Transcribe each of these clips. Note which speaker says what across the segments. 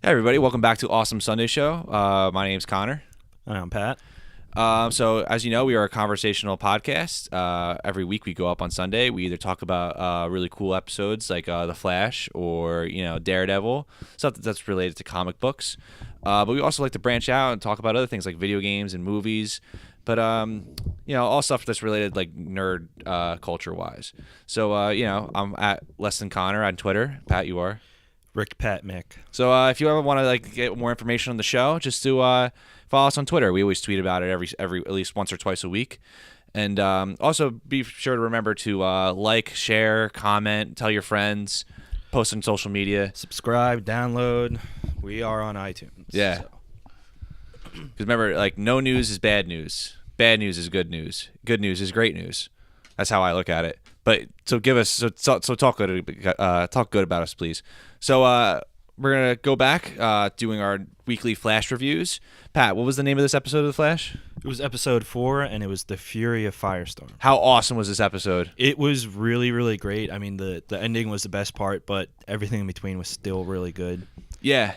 Speaker 1: Hey everybody, welcome back to Awesome Sunday Show. My name's Connor.
Speaker 2: I'm Pat.
Speaker 1: So as you know, we are a conversational podcast. Every week we go up on Sunday. We either talk about really cool episodes like The Flash or Daredevil, stuff that's related to comic books. But we also like to branch out and talk about other things like video games and movies. But all stuff that's related like nerd culture wise. So I'm at Less Than Connor on Twitter. Pat, you are?
Speaker 2: Rick Pat Mick.
Speaker 1: So if you ever want to get more information on the show, just to follow us on Twitter. We always tweet about it every at least once or twice a week. And also be sure to remember to like, share, comment, tell your friends, post on social media.
Speaker 2: Subscribe, download. We are on iTunes.
Speaker 1: Yeah. Because remember, no news is bad news. Bad news is good news. Good news is great news. That's how I look at it. But so talk good about us, please. So we're gonna go back doing our weekly Flash reviews. Pat, what was the name of this episode of The Flash?
Speaker 2: It was episode 4, and it was The Fury of Firestorm.
Speaker 1: How awesome was this episode?
Speaker 2: It was really, really great. I mean, the ending was the best part, but everything in between was still really good.
Speaker 1: Yeah.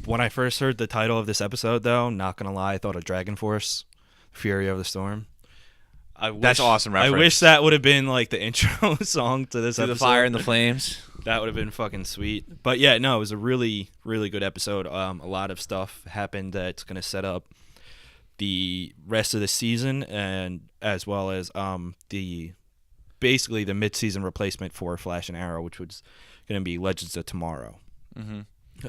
Speaker 2: When I first heard the title of this episode, though, not gonna lie, I thought of Dragon Force, Fury of the Storm.
Speaker 1: That's awesome reference.
Speaker 2: I wish that would have been the intro song to this episode.
Speaker 1: The Fire and the Flames.
Speaker 2: That would have been fucking sweet. But yeah, no, it was a really, really good episode. A lot of stuff happened that's going to set up the rest of the season, and as well as basically the mid-season replacement for Flash and Arrow, which was going to be Legends of Tomorrow,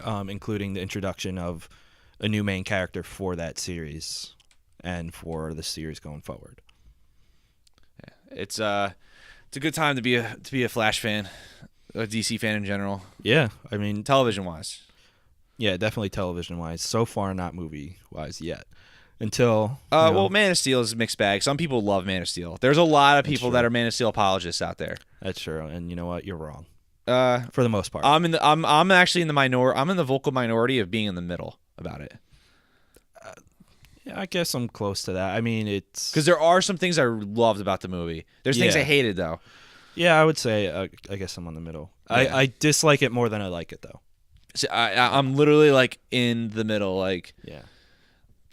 Speaker 2: including the introduction of a new main character for that series and for the series going forward.
Speaker 1: It's a good time to be a Flash fan, a DC fan in general.
Speaker 2: Yeah, I mean,
Speaker 1: television wise.
Speaker 2: Yeah, definitely television wise. So far, not movie wise yet. Until
Speaker 1: well, Man of Steel is a mixed bag. Some people love Man of Steel. There's a lot of people that are Man of Steel apologists out there.
Speaker 2: That's true, and you know what? You're wrong. For the most part,
Speaker 1: I'm actually in the minority. I'm in the vocal minority of being in the middle about it.
Speaker 2: Yeah, I guess I'm close to that. I mean, it's
Speaker 1: because there are some things I loved about the movie. There's things I hated though.
Speaker 2: Yeah, I would say I guess I'm on the middle. Yeah. I dislike it more than I like it though.
Speaker 1: So I'm literally in the middle.
Speaker 2: Yeah,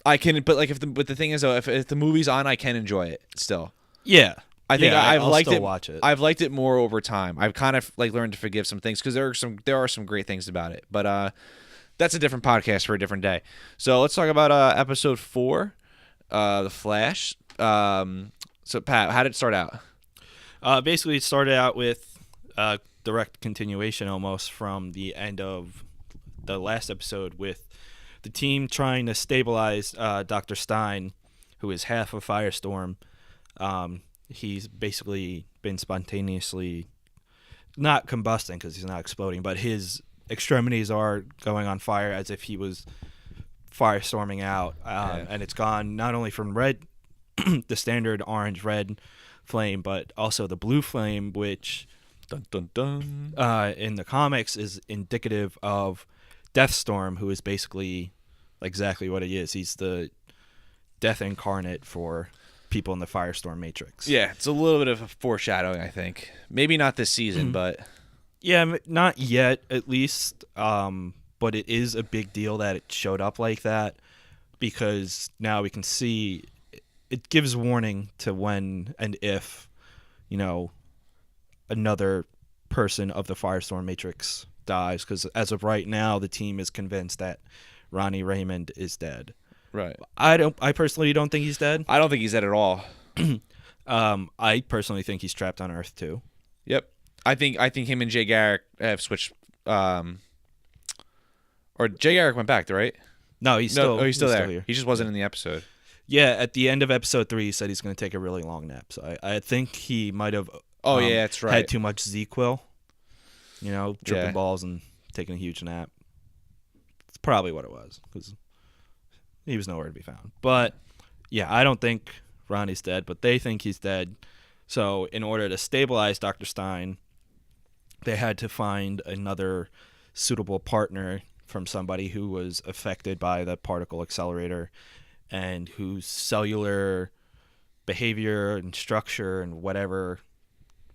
Speaker 1: I can, but but the thing is though, if the movie's on, I can enjoy it still.
Speaker 2: Yeah,
Speaker 1: I think I've liked it.
Speaker 2: Watch it.
Speaker 1: I've liked it more over time. I've kind of learned to forgive some things because there are some great things about it, but that's a different podcast for a different day. So let's talk about episode 4, The Flash. So Pat, how did it start out?
Speaker 2: Basically, it started out with direct continuation almost from the end of the last episode, with the team trying to stabilize Dr. Stein, who is half of Firestorm. He's basically been spontaneously not combusting because he's not exploding, but his extremities are going on fire as if he was firestorming out, and it's gone not only from red, the standard orange-red flame, but also the blue flame, which
Speaker 1: dun, dun, dun.
Speaker 2: In the comics is indicative of Deathstorm, who is basically exactly what he is. He's the death incarnate for people in the Firestorm Matrix.
Speaker 1: Yeah, it's a little bit of a foreshadowing, I think. Maybe not this season, but...
Speaker 2: Yeah, not yet, at least. But it is a big deal that it showed up like that, because now we can see it gives warning to when and if, another person of the Firestorm Matrix dies. Because as of right now, the team is convinced that Ronnie Raymond is dead.
Speaker 1: Right.
Speaker 2: I personally don't think he's dead.
Speaker 1: I don't think he's dead at all.
Speaker 2: I personally think he's trapped on Earth too.
Speaker 1: Yep. I think him and Jay Garrick have switched. Or Jay Garrick went back, right?
Speaker 2: No, he's still
Speaker 1: there.
Speaker 2: Still here.
Speaker 1: He just wasn't in the episode.
Speaker 2: Yeah, at the end of episode 3, he said he's going to take a really long nap. So I think he might have.
Speaker 1: Yeah, that's right.
Speaker 2: Had too much Z-Quil, tripping balls and taking a huge nap. It's probably what it was, because he was nowhere to be found. But yeah, I don't think Ronnie's dead, but they think he's dead. So in order to stabilize Dr. Stein, they had to find another suitable partner from somebody who was affected by the particle accelerator and whose cellular behavior and structure and whatever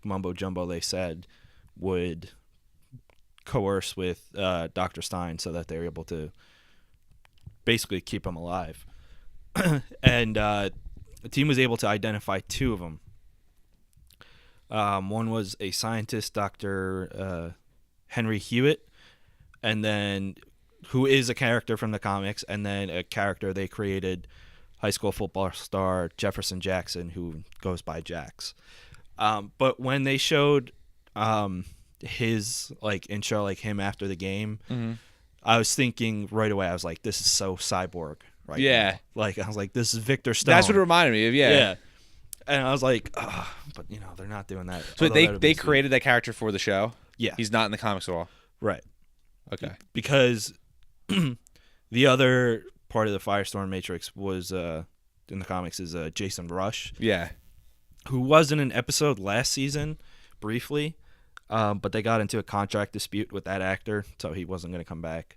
Speaker 2: mumbo jumbo they said would coerce with Dr. Stein so that they were able to basically keep him alive. And the team was able to identify two of them. One was a scientist, Dr. Henry Hewitt, and then who is a character from the comics, and then a character they created, high school football star Jefferson Jackson, who goes by Jax. But when they showed his intro, him after the game, I was thinking right away, I was like, this is so Cyborg. Right.
Speaker 1: Yeah.
Speaker 2: Now. I was like, this is Victor Stone.
Speaker 1: That's what it reminded me of. Yeah.
Speaker 2: And I was like, but they're not doing that.
Speaker 1: So they created that character for the show?
Speaker 2: Yeah.
Speaker 1: He's not in the comics at all?
Speaker 2: Right.
Speaker 1: Okay.
Speaker 2: Because the other part of the Firestorm Matrix was, in the comics, is Jason Rush.
Speaker 1: Yeah.
Speaker 2: Who was in an episode last season, briefly, but they got into a contract dispute with that actor, so he wasn't going to come back.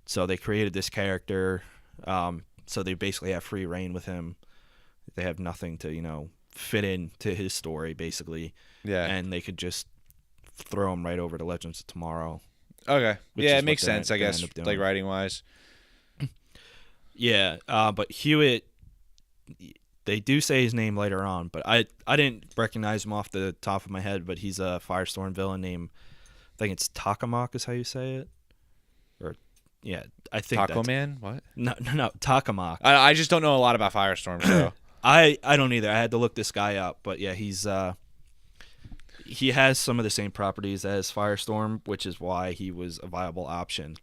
Speaker 2: So they created this character, so they basically have free reign with him. They have nothing to, fit into his story, basically.
Speaker 1: Yeah.
Speaker 2: And they could just throw him right over to Legends of Tomorrow.
Speaker 1: Okay. Yeah, it makes sense, I guess, writing-wise.
Speaker 2: Yeah, but Hewitt, they do say his name later on, but I didn't recognize him off the top of my head, but he's a Firestorm villain named, I think it's Takamok is how you say it. Or, yeah, I think
Speaker 1: Taco Man? What?
Speaker 2: No, Takamok.
Speaker 1: I just don't know a lot about Firestorm, so...
Speaker 2: I don't either. I had to look this guy up, but yeah, he has some of the same properties as Firestorm, which is why he was a viable option.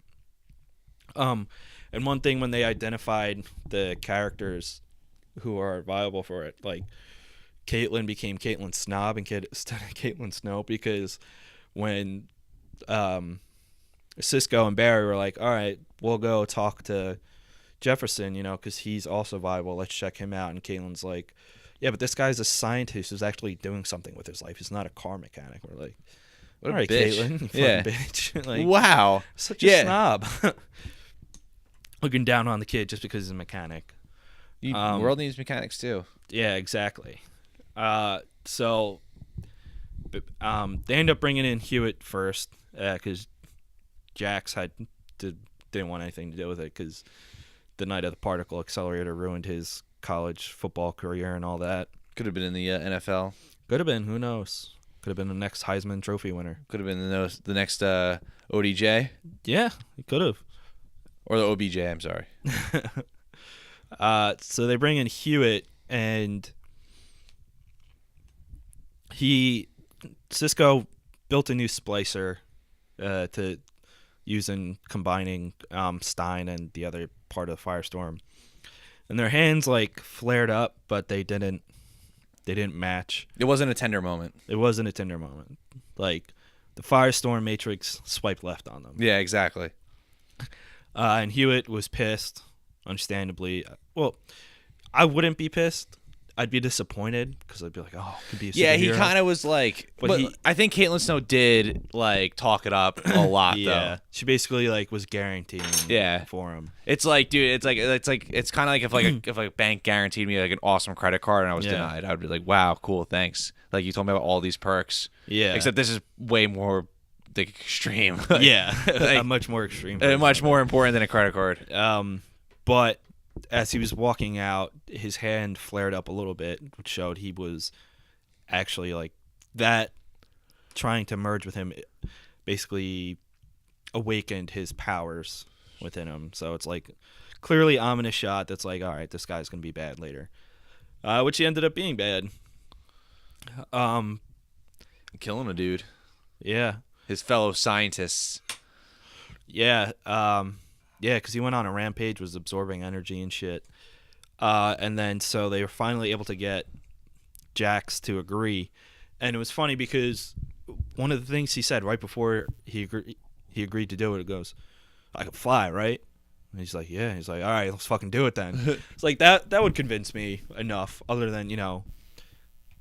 Speaker 2: And one thing when they identified the characters who are viable for it, Caitlin became Caitlin Snob instead of Caitlin Snow, because when Cisco and Barry were like, all right, we'll go talk to Jefferson, because he's also viable. Let's check him out. And Caitlin's like, yeah, but this guy's a scientist who's actually doing something with his life. He's not a car mechanic. We're like, all right,
Speaker 1: bitch.
Speaker 2: Caitlin, you fucking bitch.
Speaker 1: Wow.
Speaker 2: Such a snob. Looking down on the kid just because he's a mechanic.
Speaker 1: The world needs mechanics, too.
Speaker 2: Yeah, exactly. So they end up bringing in Hewitt first because Jax didn't want anything to do with it because the night of the particle accelerator ruined his college football career and all that.
Speaker 1: Could have been in the NFL.
Speaker 2: Could have been. Who knows? Could have been the next Heisman Trophy winner.
Speaker 1: Could have been the next ODJ.
Speaker 2: Yeah, he could have.
Speaker 1: Or the OBJ, I'm sorry.
Speaker 2: So they bring in Hewitt, and Cisco built a new splicer to use in combining Stein and the other part of Firestorm. And their hands flared up, but they didn't match.
Speaker 1: It wasn't a tender moment.
Speaker 2: It wasn't a tender moment. The Firestorm Matrix swiped left on them.
Speaker 1: Yeah, exactly.
Speaker 2: And Hewitt was pissed, understandably. Well, I wouldn't be pissed. I'd be disappointed because I'd be like, oh, it could be a superhero.
Speaker 1: Yeah, he kind of was but I think Caitlin Snow did talk it up a lot.
Speaker 2: Yeah,
Speaker 1: though.
Speaker 2: She basically was guaranteeing. For him.
Speaker 1: It's dude, it's kind of if a bank guaranteed me an awesome credit card and I was denied, I would be like, wow, cool, thanks. You told me about all these perks.
Speaker 2: Yeah.
Speaker 1: Except this is way more extreme.
Speaker 2: A much more extreme.
Speaker 1: Much more important than a credit card.
Speaker 2: But as he was walking out, his hand flared up a little bit, which showed he was actually that trying to merge with him basically awakened his powers within him. So it's clearly ominous shot that's all right, this guy's going to be bad later. Which he ended up being bad.
Speaker 1: Killing a dude.
Speaker 2: Yeah.
Speaker 1: His fellow scientists.
Speaker 2: Yeah. Yeah, because he went on a rampage, was absorbing energy and shit. And then so they were finally able to get Jax to agree. And it was funny because one of the things he said right before he agreed to do it, it goes, I can fly, right? And he's like, yeah. He's like, all right, let's fucking do it then. It's like that would convince me enough, other than,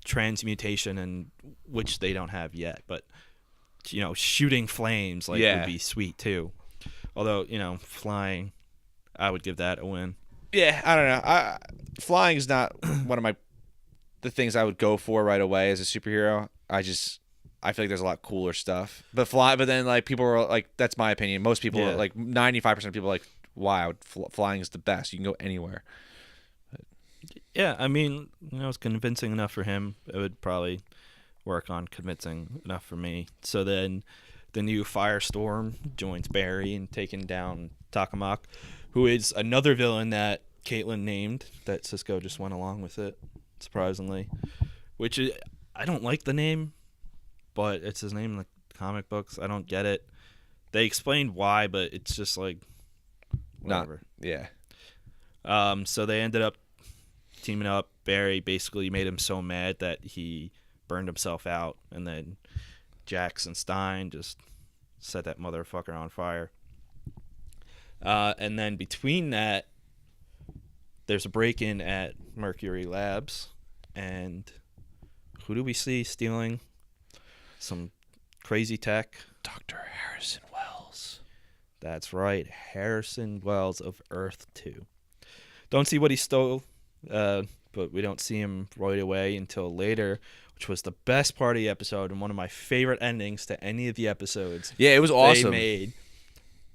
Speaker 2: transmutation, and which they don't have yet. But, shooting flames
Speaker 1: Yeah.
Speaker 2: would be sweet too. Although, flying, I would give that a win.
Speaker 1: Yeah, I don't know. Flying is not one of the things I would go for right away as a superhero. I feel like there's a lot cooler stuff. But then like people are like, that's my opinion. Most people
Speaker 2: Yeah.
Speaker 1: like 95% of people are like, wow, flying is the best. You can go anywhere.
Speaker 2: Yeah, I mean, it's convincing enough for him. It would probably work on convincing enough for me. So then the new Firestorm joins Barry in taking down Takamak, who is another villain that Caitlin named, that Cisco just went along with it, surprisingly. Which I don't like the name, but it's his name in the comic books. I don't get it. They explained why, but it's just like, whatever.
Speaker 1: Yeah.
Speaker 2: So they ended up teaming up. Barry basically made him so mad that he burned himself out, and then Jackson Stein just set that motherfucker on fire. And then between that, there's a break-in at Mercury Labs, and who do we see stealing some crazy tech?
Speaker 1: Dr. Harrison Wells.
Speaker 2: That's right, Harrison Wells of Earth 2. Don't see what he stole, but we don't see him right away until later, which was the best part of the episode and one of my favorite endings to any of the episodes.
Speaker 1: Yeah, it was awesome.
Speaker 2: They made.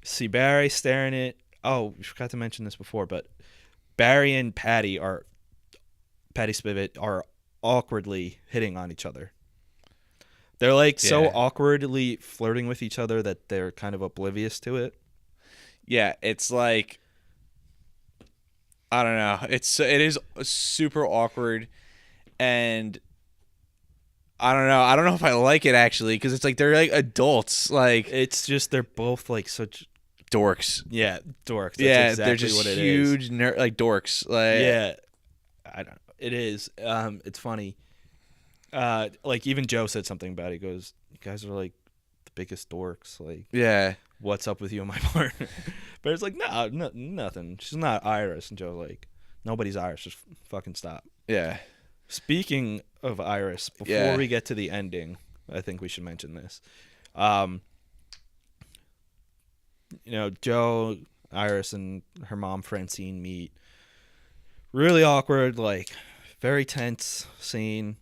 Speaker 2: See Barry staring at. Oh, we forgot to mention this before, but Barry and Patty Spivot are awkwardly hitting on each other. They're like so awkwardly flirting with each other that they're kind of oblivious to it.
Speaker 1: Yeah, it's like, I don't know. It is super awkward, and I don't know. I don't know if I like it actually, because it's like they're like adults. Like,
Speaker 2: It's just they're both like such
Speaker 1: dorks.
Speaker 2: dorks. That's
Speaker 1: Yeah,
Speaker 2: exactly
Speaker 1: they're just
Speaker 2: what it
Speaker 1: huge
Speaker 2: is.
Speaker 1: like dorks. Like,
Speaker 2: Yeah, I don't know. It is. It's funny. Like even Joe said something about it. He goes, "You guys are like the biggest dorks. Like,
Speaker 1: yeah,
Speaker 2: what's up with you and my partner?" But it's like, no, nothing. She's not Iris. And Joe's like, nobody's Iris. Just fucking stop.
Speaker 1: yeah.
Speaker 2: Speaking of Iris, before
Speaker 1: Yeah.
Speaker 2: we get to the ending, I think we should mention this. Joe, Iris, and her mom Francine meet. Really awkward, like very tense scene.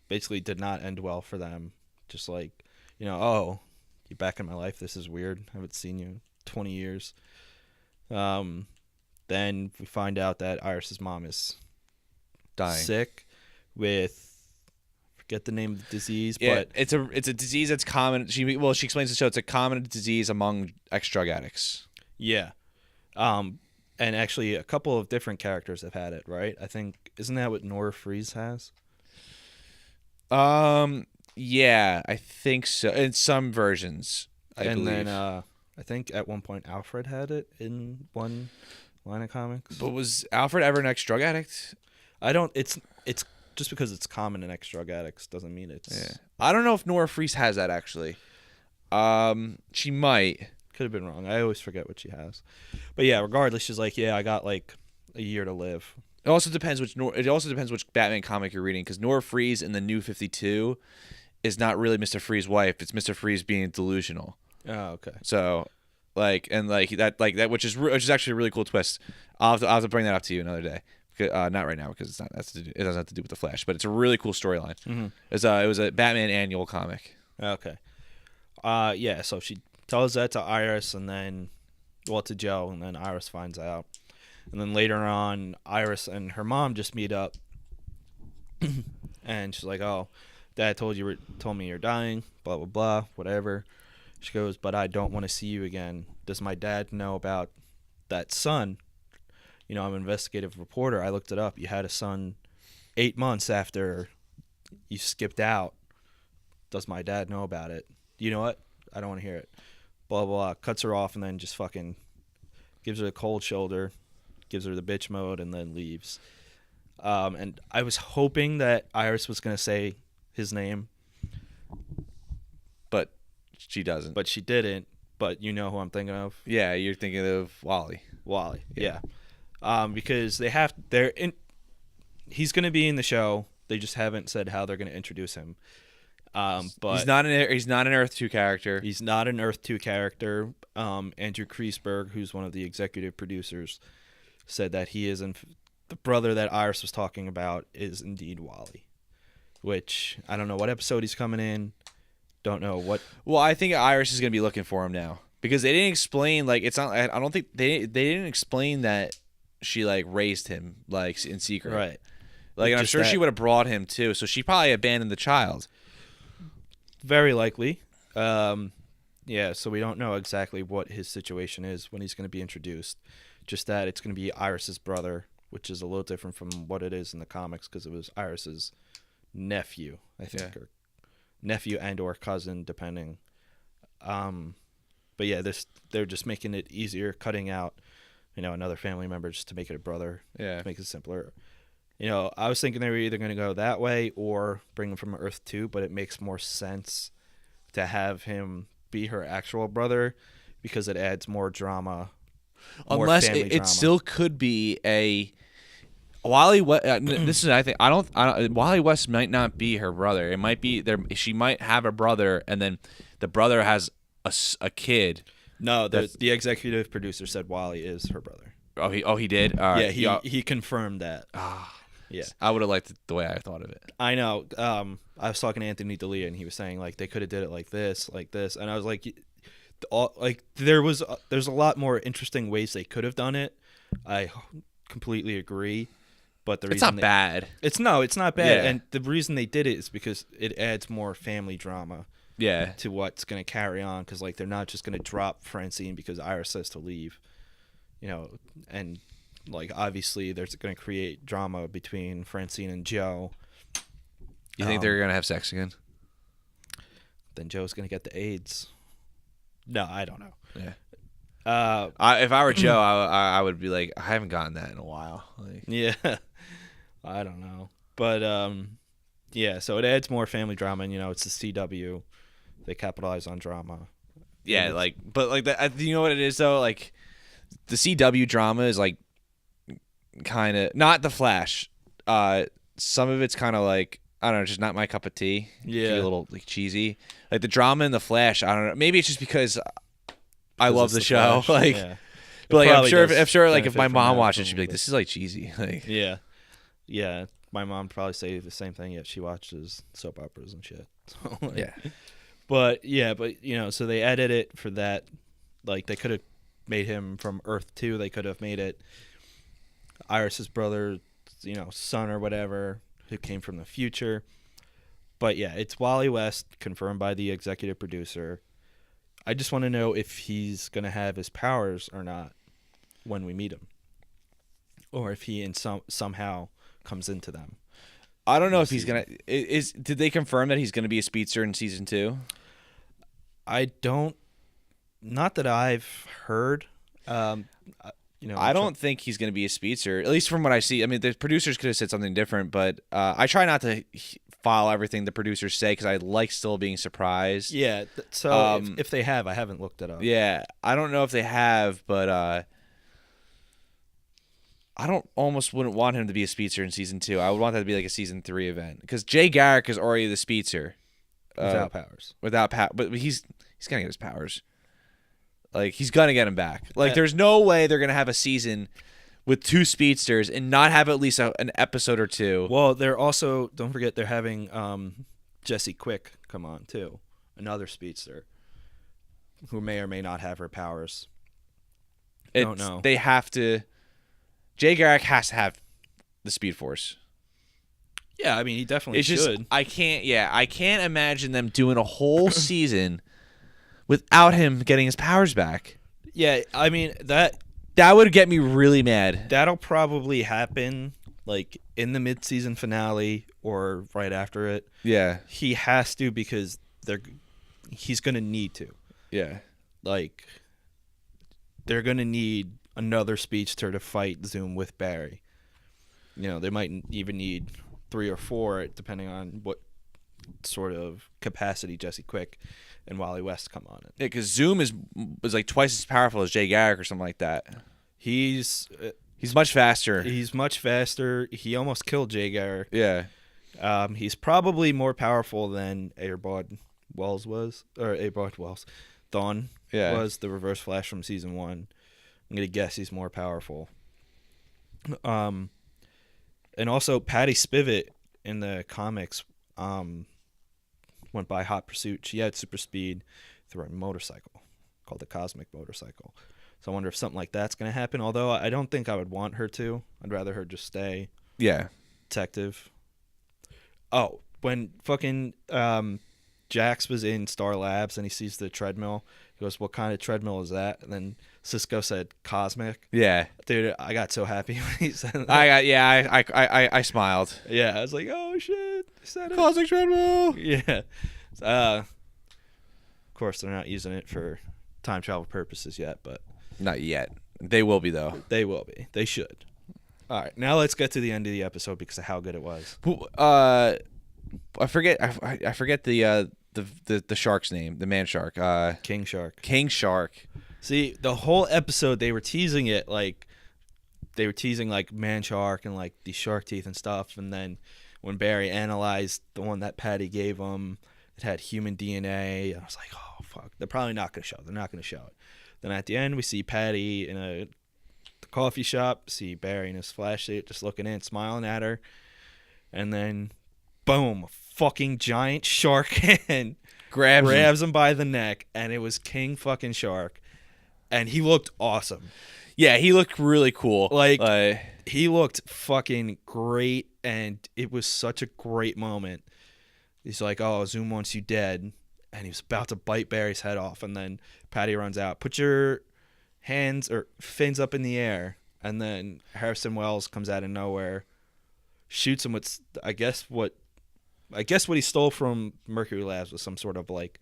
Speaker 2: Basically did not end well for them. Just like, oh, you're back in my life. This is weird. I haven't seen you in 20 years. Then we find out that Iris's mom is
Speaker 1: Dying.
Speaker 2: sick with, forget the name of the disease,
Speaker 1: Yeah,
Speaker 2: but
Speaker 1: it's a disease that's common. She explains the show. It's a common disease among ex-drug addicts.
Speaker 2: yeah. And actually a couple of different characters have had it, right? I think, isn't that what Nora Freeze has?
Speaker 1: Yeah, I think so. In some versions, I believe.
Speaker 2: Then I think at one point Alfred had it in one line of comics.
Speaker 1: But was Alfred ever an ex-drug addict?
Speaker 2: I don't. It's just because it's common in ex-drug addicts doesn't mean it's.
Speaker 1: Yeah. I don't know if Nora Freeze has that actually. She might.
Speaker 2: Could have been wrong. I always forget what she has. But yeah, regardless, she's like, yeah, I got like a year to live.
Speaker 1: It also depends which Batman comic you're reading, because Nora Freeze in the New 52 is not really Mr. Freeze's wife. It's Mr. Freeze being delusional.
Speaker 2: Oh, okay.
Speaker 1: So, that, which is actually a really cool twist. I'll have to bring that up to you another day. Not right now, because it doesn't have to do with the Flash, but it's a really cool storyline.
Speaker 2: Mm-hmm.
Speaker 1: It was a Batman annual comic.
Speaker 2: Okay. Yeah. So she tells that to Iris, and then, to Joe, and then Iris finds out, and then later on, Iris and her mom just meet up, and she's like, "Oh, Dad told me you're dying, blah blah blah, whatever." She goes, "But I don't want to see you again. Does my dad know about that son? I'm an investigative reporter. I looked it up. You had a son 8 months after you skipped out. Does my dad know about it? You know what? I don't want to hear it." Blah, blah, blah. Cuts her off and then just fucking gives her the cold shoulder, gives her the bitch mode, and then leaves. And I was hoping that Iris was going to say his name,
Speaker 1: But she doesn't.
Speaker 2: but she didn't. but you know who I'm thinking of.
Speaker 1: Yeah, you're thinking of Wally.
Speaker 2: Wally. Yeah. Because he's going to be in the show. They just haven't said how they're going to introduce him. But
Speaker 1: he's not an Earth 2 character.
Speaker 2: He's not an Earth 2 character. Andrew Kreisberg, who's one of the executive producers, said that he is the brother that Iris was talking about is indeed Wally. Which I don't know what episode he's coming in. Don't know what.
Speaker 1: Well, I think Iris is going to be looking for him now because they didn't explain it's not. I don't think they didn't explain that she raised him in secret.
Speaker 2: Right.
Speaker 1: And I'm sure she would have brought him too. So she probably abandoned the child.
Speaker 2: Very likely. Yeah, so we don't know exactly what his situation is when he's going to be introduced. Just that it's going to be Iris's brother, which is a little different from what it is in the comics because it was Iris's nephew, I think, or nephew and or cousin, depending. But yeah, they're just making it easier, cutting out, another family member just to make it a brother.
Speaker 1: Yeah,
Speaker 2: to make it simpler. I was thinking they were either going to go that way or bring him from Earth 2, but it makes more sense to have him be her actual brother because it adds more drama.
Speaker 1: Unless it still could be a Wally West. This is I think I don't. Wally West might not be her brother. It might be there. She might have a brother, and then the brother has a kid.
Speaker 2: No, the executive producer said Wally is her brother.
Speaker 1: He did.
Speaker 2: Yeah, he confirmed that. Yeah,
Speaker 1: I would have liked it the way I thought of it.
Speaker 2: I know. I was talking to Anthony D'Elia, and he was saying they could have did it like this, and I was like, there's a lot more interesting ways they could have done it. I completely agree, but
Speaker 1: it's not bad.
Speaker 2: It's not bad,
Speaker 1: Yeah.
Speaker 2: and the reason they did it is because it adds more family drama.
Speaker 1: Yeah.
Speaker 2: To what's going to carry on because they're not just going to drop Francine because Iris says to leave, and. Obviously, there's going to create drama between Francine and Joe.
Speaker 1: You think they're going to have sex again?
Speaker 2: Then Joe's going to get the AIDS. No, I don't know.
Speaker 1: Yeah. If I were Joe, I would be like, I haven't gotten that in a while.
Speaker 2: Yeah. I don't know. But, yeah, so it adds more family drama, and, it's the CW. They capitalize on drama.
Speaker 1: Yeah, but that, you know what it is, though? The CW drama is, kind of not the Flash. Some of it's kind of I don't know, just not my cup of tea.
Speaker 2: Yeah,
Speaker 1: a little cheesy. The drama in the Flash. I don't know. Maybe it's just because I love the show.
Speaker 2: Yeah.
Speaker 1: But I'm sure if my mom watched it, she'd be like, "This is cheesy."
Speaker 2: Yeah. My mom probably say the same thing. Yet she watches soap operas and shit. So,
Speaker 1: yeah.
Speaker 2: But so they edit it for that. They could have made him from Earth 2. They could have made it Iris's brother, son or whatever, who came from the future. But yeah, it's Wally West, confirmed by the executive producer. I just want to know if he's going to have his powers or not when we meet him. Or if he somehow comes into them.
Speaker 1: I don't know if he's going to... Did they confirm that he's going to be a speedster in season 2?
Speaker 2: Not that I've heard.
Speaker 1: I don't think he's going to be a speedster, at least from what I see. I mean, the producers could have said something different, but I try not to follow everything the producers say because I like still being surprised.
Speaker 2: Yeah, so if they have, I haven't looked it up.
Speaker 1: Yeah, I don't know if they have, but I wouldn't want him to be a speedster in season 2. I would want that to be a season 3 event because Jay Garrick is already the speedster.
Speaker 2: Without powers.
Speaker 1: But he's going to get his powers. He's going to get him back. There's no way they're going to have a season with 2 speedsters and not have at least an episode or 2.
Speaker 2: Well, they're also, don't forget, they're having Jesse Quick come on, too. Another speedster who may or may not have her powers. Don't know.
Speaker 1: They have to... Jay Garrick has to have the Speed Force.
Speaker 2: Yeah, I mean, he definitely should.
Speaker 1: I can't imagine them doing a whole season without him getting his powers back.
Speaker 2: Yeah, I mean, that
Speaker 1: would get me really mad.
Speaker 2: That'll probably happen in the mid-season finale or right after it.
Speaker 1: Yeah.
Speaker 2: He has to because he's going to need to.
Speaker 1: Yeah.
Speaker 2: They're going to need another speedster to fight Zoom with Barry. They might even need 3 or 4 depending on what sort of capacity Jesse Quick and Wally West come on it.
Speaker 1: Yeah, because Zoom is like twice as powerful as Jay Garrick or something like that.
Speaker 2: He's
Speaker 1: much faster.
Speaker 2: He's much faster. He almost killed Jay Garrick.
Speaker 1: Yeah.
Speaker 2: He's probably more powerful than Airbud Wells was, or Airbud Wells, Dawn was, the Reverse Flash from season 1. I'm gonna guess he's more powerful. And also Patty Spivot in the comics went by Hot Pursuit. She had super speed through a motorcycle called the Cosmic Motorcycle. So I wonder if something like that's going to happen. Although I don't think I would want her to. I'd rather her just stay detective. Oh, when fucking Jax was in Star Labs and he sees the treadmill, he goes, "What kind of treadmill is that?" And then Cisco said, "Cosmic."
Speaker 1: Yeah.
Speaker 2: Dude, I got so happy when he said that.
Speaker 1: I smiled.
Speaker 2: Yeah, I was like, "Oh shit!" He said it.
Speaker 1: Cosmic treadmill.
Speaker 2: Yeah. Of course, they're not using it for time travel purposes yet, but
Speaker 1: not yet. They will be though.
Speaker 2: They will be. They should. All right, now let's get to the end of the episode because of how good it was.
Speaker 1: I forget the shark's name, the man shark.
Speaker 2: King Shark.
Speaker 1: King Shark.
Speaker 2: See, the whole episode they were teasing it like man shark and like the shark teeth and stuff, and then when Barry analyzed the one that Patty gave him, it had human DNA. I was like, oh fuck, they're probably not gonna show it. They're not gonna show it. Then at the end, we see Patty in the coffee shop, see Barry in his flash suit just looking in, smiling at her, and then boom, a fucking giant shark and grabs him by the neck, and it was King fucking Shark, and he looked awesome.
Speaker 1: Yeah, he looked really cool.
Speaker 2: Like he looked fucking great, and it was such a great moment. He's like, "Oh, Zoom wants you dead," and he was about to bite Barry's head off, and then Patty runs out. Put your hands or fins up in the air, and then Harrison Wells comes out of nowhere, shoots him with I guess what he stole from Mercury Labs was some sort of like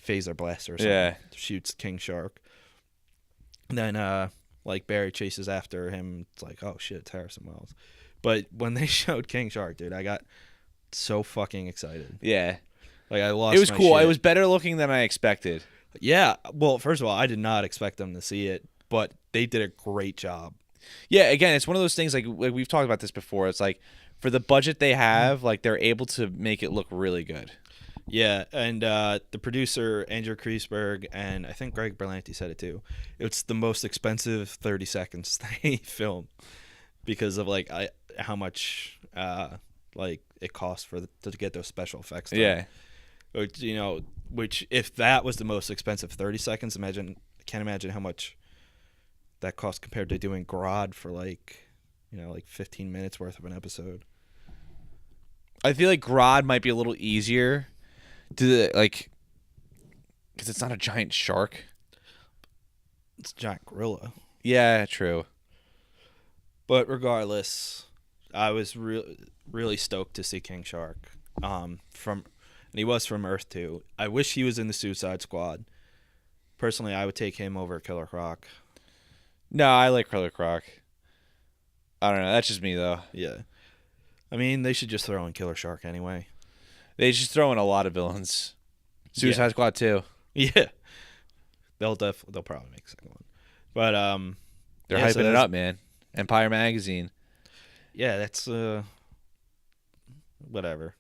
Speaker 2: phaser blaster or something.
Speaker 1: Yeah.
Speaker 2: Shoots King Shark. And then like Barry chases after him. It's like, oh shit, it's Harrison Wells. But when they showed King Shark, dude, I got so fucking excited.
Speaker 1: Yeah.
Speaker 2: Like I lost.
Speaker 1: It was
Speaker 2: my
Speaker 1: cool.
Speaker 2: shit.
Speaker 1: It was better looking than I expected.
Speaker 2: Yeah. Well, first of all, I did not expect them to see it, but they did a great job.
Speaker 1: Yeah. Again, it's one of those things like we've talked about this before. It's like for the budget they have, like they're able to make it look really good.
Speaker 2: Yeah, and the producer Andrew Kreisberg and I think Greg Berlanti said it too. It's the most expensive 30 seconds they filmed because of like how much like it costs to get those special effects done.
Speaker 1: Yeah.
Speaker 2: Which if that was the most expensive 30 seconds, I can't imagine how much that costs compared to doing Grodd for like 15 minutes worth of an episode.
Speaker 1: I feel like Grodd might be a little easier to like because it's not a giant shark.
Speaker 2: It's a giant gorilla.
Speaker 1: Yeah, true.
Speaker 2: But regardless, I was really stoked to see King Shark. And he was from Earth too. I wish he was in the Suicide Squad. Personally, I would take him over Killer Croc.
Speaker 1: No, I like Killer Croc. I don't know. That's just me though.
Speaker 2: Yeah. I mean, they should just throw in Killer Shark anyway.
Speaker 1: They just throw in a lot of villains. Suicide Squad too.
Speaker 2: Yeah. They'll probably make a second one. But
Speaker 1: they're hyping it up, man. Empire Magazine.
Speaker 2: Yeah, that's whatever.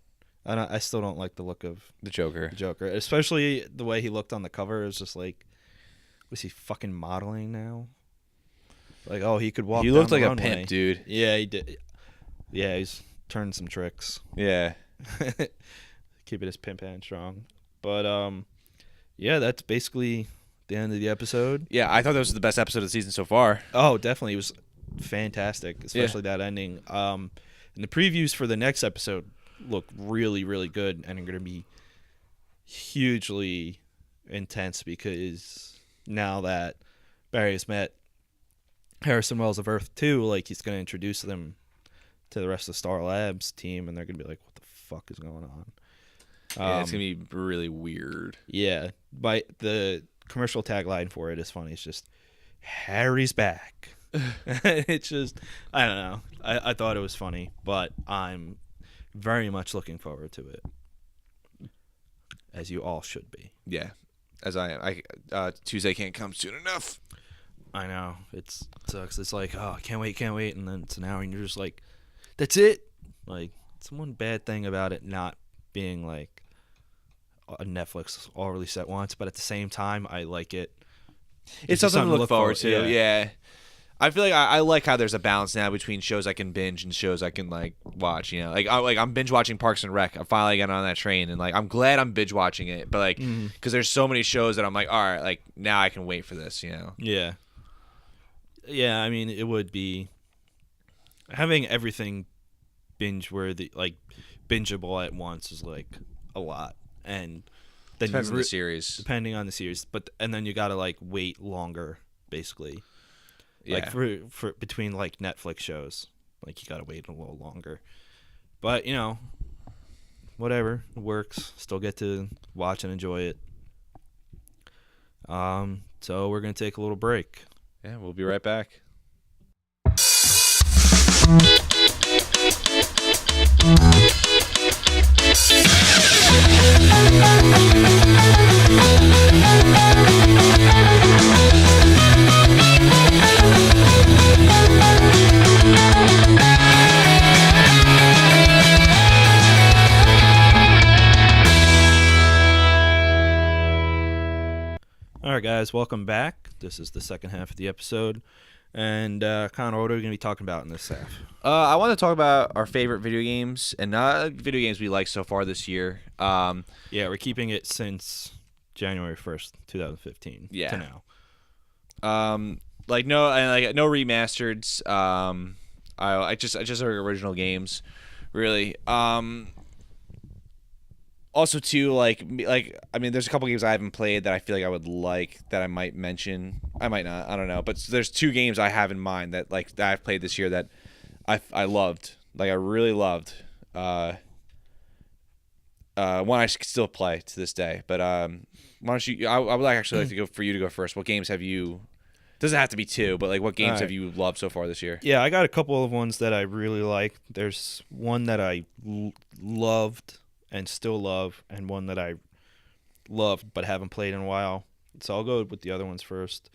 Speaker 2: I still don't like the look of
Speaker 1: the Joker,
Speaker 2: especially the way he looked on the cover. It was just like, was he fucking modeling now? Like, oh, he could walk.
Speaker 1: He looked
Speaker 2: down
Speaker 1: like
Speaker 2: the
Speaker 1: a
Speaker 2: runway.
Speaker 1: pimp, dude.
Speaker 2: Yeah, he did. Yeah, he's turned some tricks.
Speaker 1: Yeah.
Speaker 2: Keep it his pimp hand strong. But yeah, that's basically the end of the episode.
Speaker 1: Yeah, I thought that was the best episode of the season so far.
Speaker 2: Oh, definitely. It was fantastic, especially that ending. And the previews for the next episode look really, really good and are going to be hugely intense because now that Barry has met Harrison Wells of Earth 2, like he's going to introduce them to the rest of the Star Labs team, and they're going to be like, what the fuck is going on?
Speaker 1: Yeah, it's going to be really weird.
Speaker 2: Yeah. The commercial tagline for it is funny. It's just, Harry's back. It's just, I don't know. I thought it was funny, but I'm very much looking forward to it. as you all should be.
Speaker 1: Yeah, as Tuesday can't come soon enough.
Speaker 2: I know, it sucks. It's like, oh, I can't wait, and then it's an hour, and you're just like, that's it. Like, it's one bad thing about it not being like a Netflix all released at once, but at the same time, I like it.
Speaker 1: It's something to look forward to. Yeah. I feel like I like how there's a balance now between shows I can binge and shows I can like watch. You know, I'm binge watching Parks and Rec. I'm finally getting on that train, and like I'm glad I'm binge watching it. But like, because there's so many shows that I'm like, all right, like now I can wait for this. You know.
Speaker 2: Yeah. Yeah, I mean, it would be having everything bingeable at once is like a lot, and then
Speaker 1: Depends on the series.
Speaker 2: Depending on the series, and then you gotta like wait longer, basically.
Speaker 1: Yeah.
Speaker 2: Like for between like Netflix shows, like you gotta wait a little longer. But whatever, it works. Still get to watch and enjoy it. So we're gonna take a little break.
Speaker 1: Yeah, we'll be right back.
Speaker 2: All right, guys, welcome back. This is the second half of the episode. And, Connor, what are we going to be talking about in this half?
Speaker 1: I want to talk about our favorite video games and video games we like so far this year.
Speaker 2: Yeah, we're keeping it since January 1st, 2015 to now.
Speaker 1: No remasters. I just our original games, really. Also, too, like I mean, there's a couple games I haven't played that I feel like I would like that I might mention. I might not. I don't know. But there's two games I have in mind that I've played this year that I loved. Like I really loved. One I still play to this day. But why don't you? I would actually like to go for you to go first. What games have you? Doesn't have to be two, but like what games have you loved so far this year?
Speaker 2: Yeah, I got a couple of ones that I really like. There's one that I loved and still love, and one that I loved but haven't played in a while. So I'll go with the other ones first.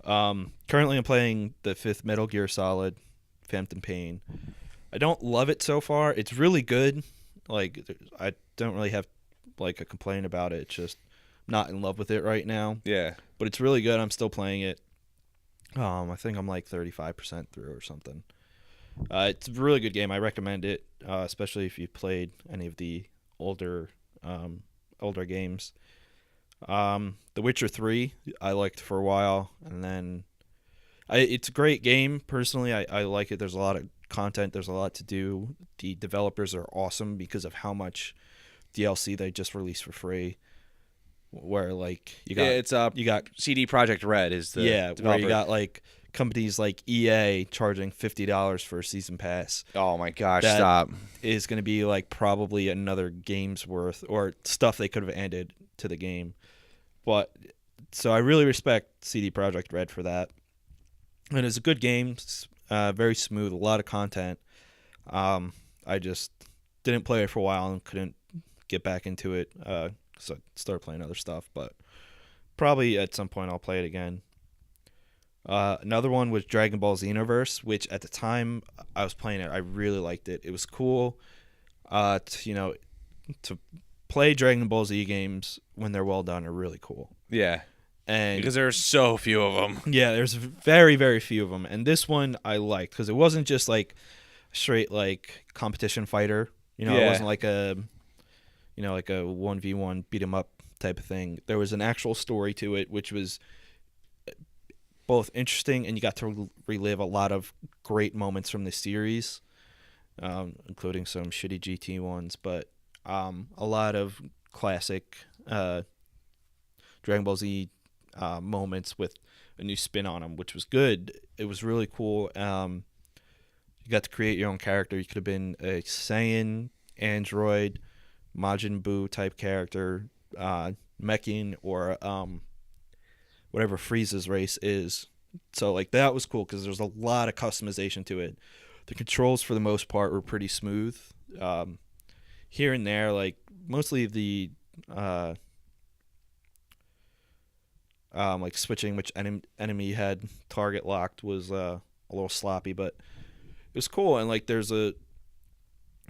Speaker 2: Currently I'm playing the 5th Metal Gear Solid, Phantom Pain. I don't love it so far. It's really good. Like, I don't really have like a complaint about it. It's just not in love with it right now.
Speaker 1: Yeah.
Speaker 2: But it's really good. I'm still playing it. I think I'm like 35% through or something. It's a really good game. I recommend it, especially if you played any of the older games. The Witcher 3 I liked for a while, and then it's a great game. Personally, I like it. There's a lot of content. There's a lot to do. The developers are awesome because of how much DLC they just released for free. Where like you got
Speaker 1: CD Projekt Red is the developer.
Speaker 2: Where you got like companies like EA charging $50 for a season pass.
Speaker 1: Oh my gosh,
Speaker 2: that
Speaker 1: stop.
Speaker 2: Is going to be like probably another game's worth or stuff they could have added to the game. But so I really respect CD Projekt Red for that. And it's a good game, very smooth, a lot of content. I just didn't play it for a while and couldn't get back into it. So I started playing other stuff, but probably at some point I'll play it again. Another one was Dragon Ball Xenoverse, which at the time I was playing it, I really liked it. It was cool. To play Dragon Ball Z games when they're well done are really cool.
Speaker 1: Yeah.
Speaker 2: And
Speaker 1: because there are so few of them.
Speaker 2: Yeah, there's very, very few of them. And this one I liked because it wasn't just like straight like competition fighter. It wasn't like a 1v1 beat 'em up type of thing. There was an actual story to it, which was both interesting, and you got to relive a lot of great moments from the series, including some shitty GT ones, but a lot of classic Dragon Ball Z moments with a new spin on them, which was good. It was really cool. You got to create your own character. You could have been a Saiyan, android, Majin Buu type character, Mechin, or whatever Frieza's race is. So like that was cool because there's a lot of customization to it. The controls for the most part were pretty smooth. Here and there, like mostly the like switching which enemy you had target locked was a little sloppy, but it was cool. And like there's a,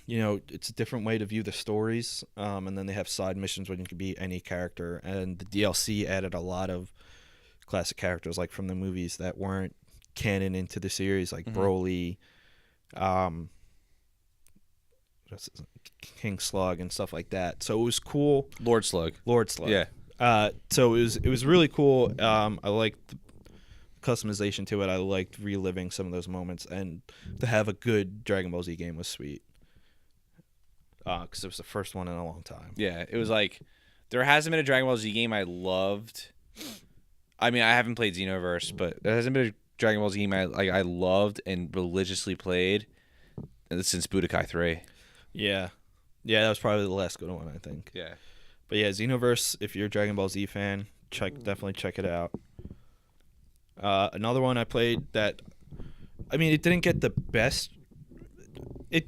Speaker 2: it's a different way to view the stories. And then they have side missions when you can be any character, and the DLC added a lot of classic characters like from the movies that weren't canon into the series, like Broly, King Slug and stuff like that. So it was cool.
Speaker 1: Lord Slug.
Speaker 2: Yeah. So it was really cool. I liked the customization to it. I liked reliving some of those moments, and to have a good Dragon Ball Z game was sweet. Because it was the first one in a long time.
Speaker 1: Yeah, it was like there hasn't been a Dragon Ball Z game I loved. I mean, I haven't played Xenoverse, but there hasn't been a Dragon Ball Z game I loved and religiously played since Budokai 3.
Speaker 2: Yeah, that was probably the last good one, I think.
Speaker 1: Yeah.
Speaker 2: But yeah, Xenoverse, if you're a Dragon Ball Z fan, definitely check it out. Another one I played that, I mean, it didn't get the best. It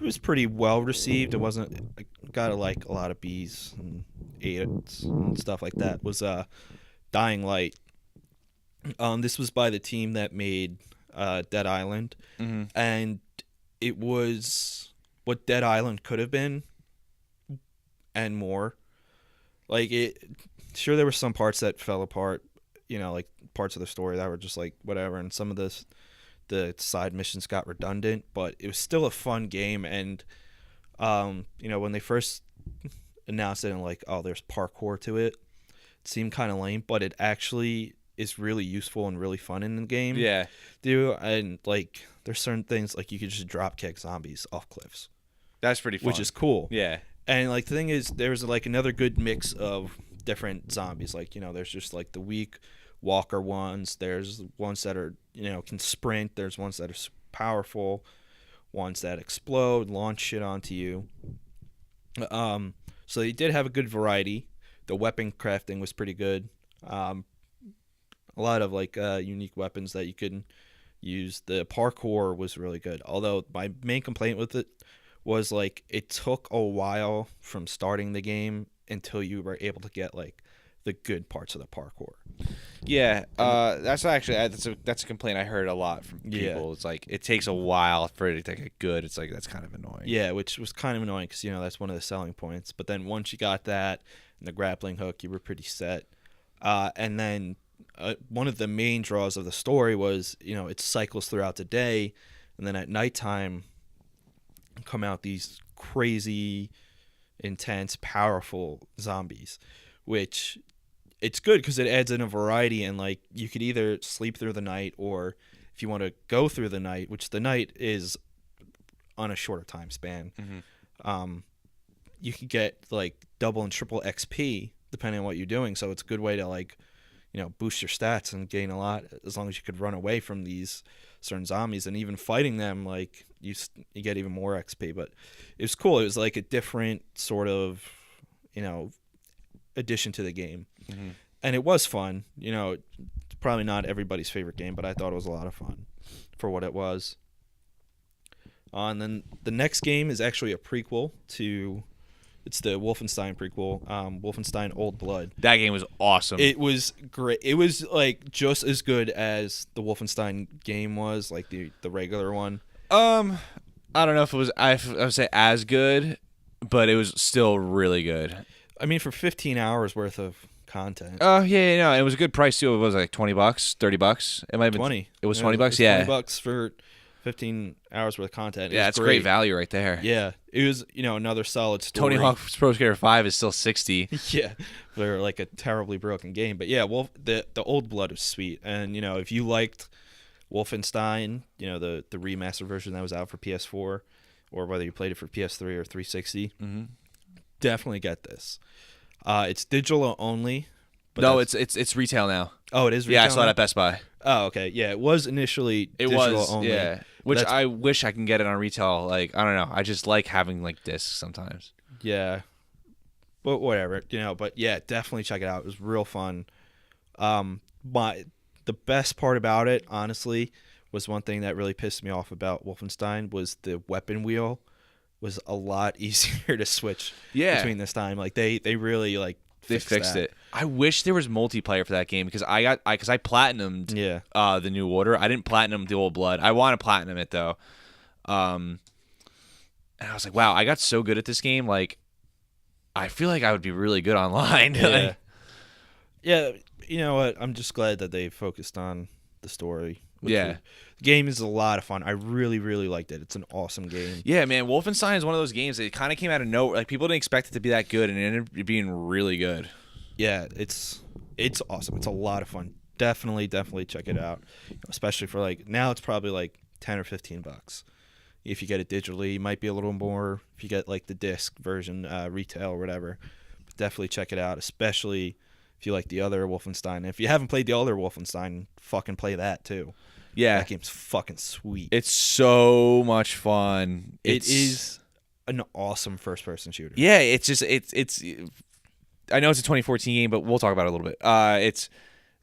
Speaker 2: was pretty well received. It wasn't, got like a lot of B's and A's and stuff like that. Was Dying Light. This was by the team that made Dead Island, and it was what Dead Island could have been, and more. Like sure there were some parts that fell apart, like parts of the story that were just like whatever, and some of the side missions got redundant, but it was still a fun game. And when they first announced it and like, oh, there's parkour to it, it seemed kind of lame, but it actually is really useful and really fun in the game.
Speaker 1: Yeah.
Speaker 2: And like there's certain things like you could just drop kick zombies off cliffs.
Speaker 1: That's pretty fun.
Speaker 2: Which is cool.
Speaker 1: Yeah.
Speaker 2: And like the thing is, there's like another good mix of different zombies. Like, there's just like the weak walker ones. There's ones that are, can sprint. There's ones that are powerful. Ones that explode, launch shit onto you. So they did have a good variety. The weapon crafting was pretty good. A lot of like unique weapons that you could use. The parkour was really good. Although my main complaint with it was like it took a while from starting the game until you were able to get like the good parts of the parkour.
Speaker 1: Yeah, that's actually that's a complaint I heard a lot from people.
Speaker 2: Yeah.
Speaker 1: It's like it takes a while for it to get good. It's like that's kind of annoying.
Speaker 2: Yeah, which was kind of annoying because that's one of the selling points. But then once you got that and the grappling hook, you were pretty set. And then one of the main draws of the story was it cycles throughout the day, and then at nighttime come out these crazy, intense, powerful zombies, which it's good because it adds in a variety. And like you could either sleep through the night, or if you want to go through the night, which the night is on a shorter time span, you can get like double and triple XP depending on what you're doing. So it's a good way to like boost your stats and gain a lot, as long as you could run away from these certain zombies. And even fighting them, like you get even more XP. But it was cool. It was like a different sort of addition to the game. And it was fun. It's probably not everybody's favorite game, but I thought it was a lot of fun for what it was. And then the next game is actually a prequel to, it's the Wolfenstein prequel, Wolfenstein Old Blood.
Speaker 1: That game was awesome.
Speaker 2: It was great. It was like just as good as the Wolfenstein game was, like the regular one.
Speaker 1: I don't know if it was, I would say as good, but it was still really good.
Speaker 2: I mean, for 15 hours worth of content.
Speaker 1: Oh yeah, no, it was a good price too. It was like $20, $30. It might have been
Speaker 2: 20.
Speaker 1: It was
Speaker 2: Yeah,
Speaker 1: $20.
Speaker 2: it was
Speaker 1: Yeah,
Speaker 2: $20 for 15 hours worth of content.
Speaker 1: yeah, that's great value right there.
Speaker 2: Yeah, it was another solid story.
Speaker 1: Tony Hawk's Pro Skater 5 is still $60.
Speaker 2: Yeah, they're like a terribly broken game, but yeah, the Old Blood was sweet. And if you liked Wolfenstein, the remastered version that was out for PS4, or whether you played it for PS3 or 360, definitely get this. It's digital only. But
Speaker 1: No, it's retail now.
Speaker 2: Oh, it is retail.
Speaker 1: Yeah, I saw it
Speaker 2: now?
Speaker 1: at Best Buy.
Speaker 2: Oh, okay. Yeah, it was initially
Speaker 1: It
Speaker 2: digital
Speaker 1: was
Speaker 2: only.
Speaker 1: yeah. Which
Speaker 2: That's-
Speaker 1: I wish I can get it on retail. Like I don't know. I just like having like discs sometimes.
Speaker 2: Yeah. But whatever, but yeah, definitely check it out. It was real fun. The best part about it, honestly, was one thing that really pissed me off about Wolfenstein was the weapon wheel. was a lot easier to switch
Speaker 1: Yeah.
Speaker 2: between this time. Like they really like
Speaker 1: They fixed
Speaker 2: that.
Speaker 1: it. I wish there was multiplayer for that game because I platinumed
Speaker 2: Yeah.
Speaker 1: the New Order. I didn't platinum the Old Blood. I want to platinum it though. And I was like, wow, I got so good at this game. Like, I feel like I would be really good online.
Speaker 2: Yeah. Yeah, you know what? I'm just glad that they focused on the story.
Speaker 1: Yeah.
Speaker 2: The game is a lot of fun. I really, really liked it. It's an awesome game.
Speaker 1: Yeah, man. Wolfenstein is one of those games that kind of came out of nowhere. Like, people didn't expect it to be that good, and it ended up being really good.
Speaker 2: Yeah, it's awesome. It's a lot of fun. Definitely check it out. Especially for like now, it's probably like $10 or $15. If you get it digitally, it might be a little more. If you get like the disc version, retail or whatever, but definitely check it out. Especially if you like the other Wolfenstein. If you haven't played the other Wolfenstein, fucking play that too.
Speaker 1: Yeah.
Speaker 2: That game's fucking sweet.
Speaker 1: It's so much fun.
Speaker 2: It is an awesome first-person shooter.
Speaker 1: Yeah, it's just it's. I know it's a 2014 game, but we'll talk about it a little bit. It's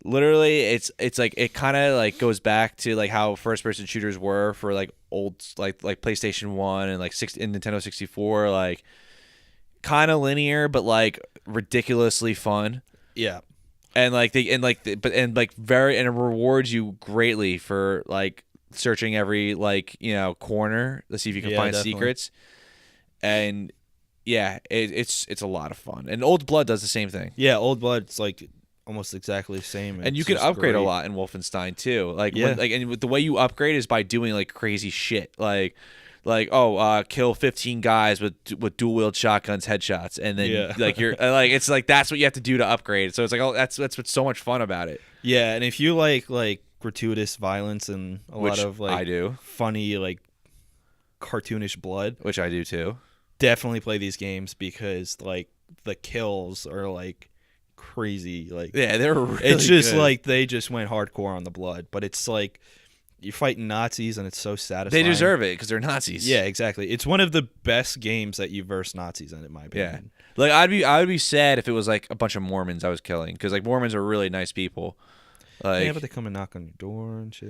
Speaker 1: literally it's like it kind of like goes back to like how first-person shooters were for like old like PlayStation 1 and like and Nintendo 64, like kind of linear but like ridiculously fun.
Speaker 2: Yeah.
Speaker 1: And very, and it rewards you greatly for like searching every like corner to see if you can find
Speaker 2: definitely.
Speaker 1: secrets. And yeah, it's a lot of fun. And Old Blood does the same thing.
Speaker 2: Yeah, Old Blood's like almost exactly the same.
Speaker 1: And you
Speaker 2: It's
Speaker 1: can
Speaker 2: just
Speaker 1: upgrade a
Speaker 2: great.
Speaker 1: lot in Wolfenstein too. Like
Speaker 2: Yeah.
Speaker 1: and the way you upgrade is by doing like crazy shit. Kill 15 guys with dual wield shotguns, headshots, and then
Speaker 2: Yeah.
Speaker 1: like you're like it's like that's what you have to do to upgrade. So it's like that's what's so much fun about it.
Speaker 2: Yeah, and if you like gratuitous violence and a
Speaker 1: Which
Speaker 2: lot of like
Speaker 1: I do.
Speaker 2: funny like cartoonish blood,
Speaker 1: Which I do too.
Speaker 2: definitely play these games because like the kills are like crazy. Like
Speaker 1: Yeah, they're really
Speaker 2: it's just
Speaker 1: good.
Speaker 2: like they just went hardcore on the blood, but it's like you're fighting Nazis and it's so satisfying.
Speaker 1: they deserve it because they're Nazis.
Speaker 2: Yeah, exactly. It's one of the best games that you verse Nazis in my
Speaker 1: Yeah.
Speaker 2: opinion.
Speaker 1: Like I would be sad if it was like a bunch of Mormons I was killing because like Mormons are really nice people. Like
Speaker 2: Yeah, but they come and knock on your door and shit.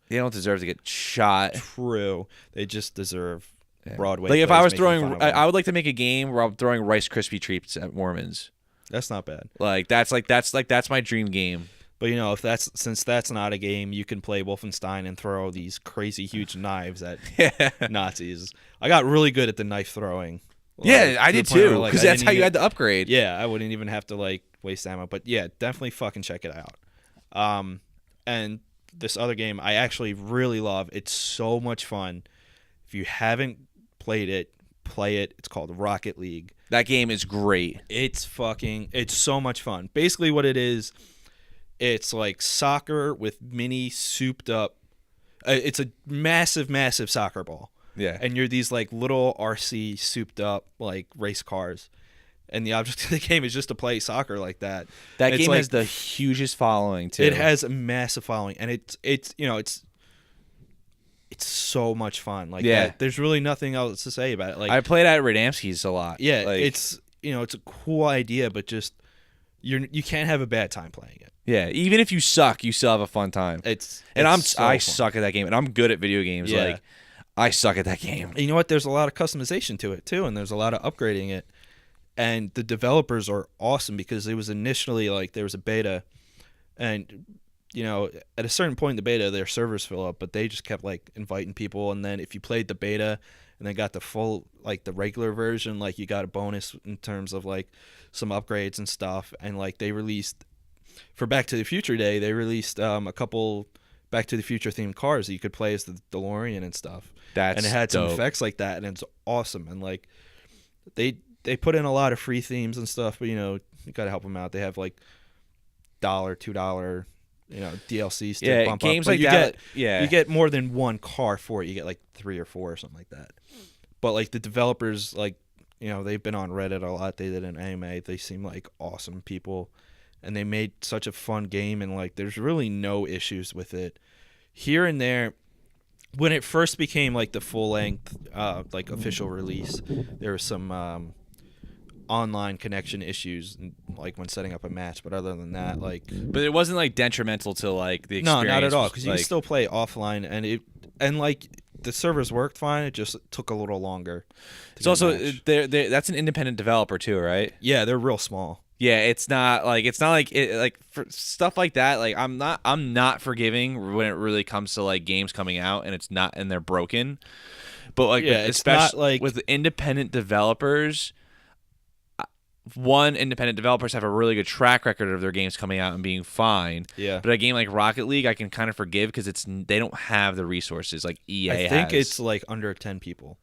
Speaker 1: they don't deserve to get shot.
Speaker 2: True. They just deserve Broadway.
Speaker 1: Like if I
Speaker 2: plays
Speaker 1: was
Speaker 2: making
Speaker 1: throwing,
Speaker 2: fun of them.
Speaker 1: I would like to make a game where I'm throwing Rice Krispie treats at Mormons.
Speaker 2: That's not bad.
Speaker 1: Like that's my dream game.
Speaker 2: But you know, since that's not a game, you can play Wolfenstein and throw these crazy huge knives at Nazis. I got really good at the knife throwing.
Speaker 1: Yeah, I
Speaker 2: to the
Speaker 1: did
Speaker 2: point where,
Speaker 1: too
Speaker 2: like,
Speaker 1: because
Speaker 2: I
Speaker 1: that's
Speaker 2: didn't
Speaker 1: how you
Speaker 2: even-
Speaker 1: had to upgrade.
Speaker 2: Yeah, I wouldn't even have to like waste ammo. But yeah, definitely fucking check it out. And this other game I actually really love. It's so much fun. If you haven't played it, play it. It's called Rocket League.
Speaker 1: That game is great.
Speaker 2: It's so much fun. Basically what it is, it's like soccer with mini souped up. It's a massive soccer ball.
Speaker 1: Yeah.
Speaker 2: And you're these like little RC souped up like race cars. And the object of the game is just to play soccer like that.
Speaker 1: That
Speaker 2: And it's
Speaker 1: game
Speaker 2: like-
Speaker 1: has the hugest following too.
Speaker 2: It has a massive following, and it's so much fun. Like
Speaker 1: Yeah.
Speaker 2: there's really nothing else to say about it. Like
Speaker 1: I played at Radomski's a lot.
Speaker 2: yeah,
Speaker 1: Like,
Speaker 2: it's it's a cool idea, but just you can't have a bad time playing it.
Speaker 1: yeah. Even if you suck, you still have a fun time.
Speaker 2: It's
Speaker 1: And
Speaker 2: so
Speaker 1: I
Speaker 2: fun.
Speaker 1: suck at that game, and I'm good at video games.
Speaker 2: Yeah.
Speaker 1: Like I suck at that game.
Speaker 2: And you know what? There's a lot of customization to it too, and there's a lot of upgrading it. And the developers are awesome because it was initially like there was a beta, and at a certain point in the beta their servers fill up, but they just kept like inviting people, and then if you played the beta and then got the full like the regular version, like you got a bonus in terms of like some upgrades and stuff. And like they released for Back to the Future Day, they released a couple Back to the Future themed cars that you could play as the DeLorean and stuff.
Speaker 1: That's
Speaker 2: And it had some
Speaker 1: dope.
Speaker 2: effects like that, and it's awesome. And like they put in a lot of free themes and stuff, but you got to help them out. They have like $2 DLCs to
Speaker 1: Yeah,
Speaker 2: bump
Speaker 1: games
Speaker 2: up. But
Speaker 1: like
Speaker 2: you
Speaker 1: that.
Speaker 2: you get more than one car for it. You get like 3 or 4 or something like that. But like the developers, like they've been on Reddit a lot. They did an AMA. They seem like awesome people, and they made such a fun game. And like there's really no issues with it. Here and there, when it first became like the full length like official release, there was some online connection issues like when setting up a match. But other than that, like
Speaker 1: But it wasn't like detrimental to like the
Speaker 2: no,
Speaker 1: experience.
Speaker 2: not at all, because you
Speaker 1: like,
Speaker 2: can still play offline, and like the servers worked fine. It just took a little longer.
Speaker 1: It's also that's an independent developer too, right?
Speaker 2: Yeah, they're real small.
Speaker 1: Yeah, it's not like like for stuff like that. Like I'm not forgiving when it really comes to like games coming out and they're broken. But like
Speaker 2: Yeah, it's
Speaker 1: especially
Speaker 2: not like
Speaker 1: with independent developers, independent developers have a really good track record of their games coming out and being fine.
Speaker 2: Yeah.
Speaker 1: But a game like Rocket League, I can kind of forgive because they don't have the resources like EA
Speaker 2: I think
Speaker 1: has.
Speaker 2: it's like under 10 people.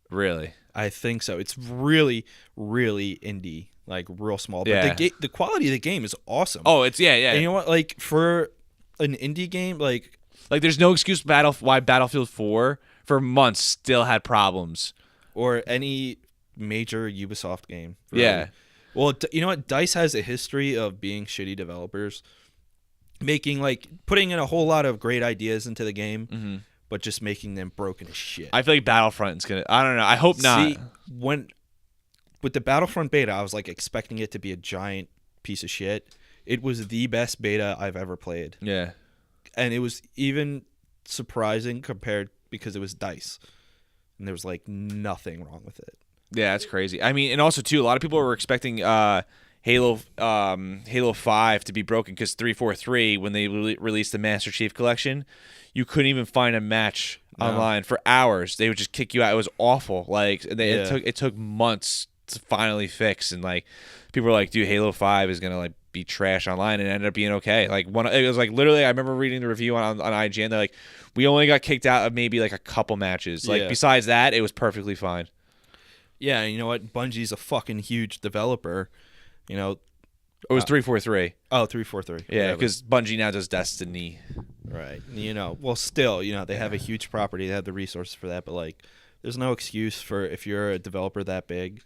Speaker 1: Really.
Speaker 2: I think so. It's really, really indie, like real small. But
Speaker 1: Yeah.
Speaker 2: the quality of the game is awesome.
Speaker 1: Oh, it's yeah.
Speaker 2: And you know what? Like for an indie game, like
Speaker 1: There's no excuse why Battlefield 4 for months still had problems.
Speaker 2: or any major Ubisoft game. Really.
Speaker 1: Yeah.
Speaker 2: Well, you know what? DICE has a history of being shitty developers, putting in a whole lot of great ideas into the game, but just making them broken as shit.
Speaker 1: I feel like Battlefront's gonna. I don't know. I hope not.
Speaker 2: See, with the Battlefront beta, I was like expecting it to be a giant piece of shit. It was the best beta I've ever played,
Speaker 1: Yeah.
Speaker 2: and it was even surprising because it was DICE, and there was like nothing wrong with it.
Speaker 1: Yeah, that's crazy. I mean, and also too, a lot of people were expecting Halo 5 to be broken because 343 when they released the Master Chief Collection, you couldn't even find a match online for hours. They would just kick you out. It was awful. Like it took months to finally fix, and like people were like, "Dude, Halo 5 is gonna like be trash online," and it ended up being okay. Like it was like literally, I remember reading the review on IGN. They're like, "We only got kicked out of maybe like a couple matches. Like besides that, it was perfectly fine."
Speaker 2: Yeah, and you know what? Bungie's a fucking huge developer. You know,
Speaker 1: it was 343.
Speaker 2: Oh, 343.
Speaker 1: Yeah, because Bungie now does Destiny.
Speaker 2: Right. You know, well, still, you know, they have a huge property. They have the resources for that. But, like, there's no excuse for if you're a developer that big,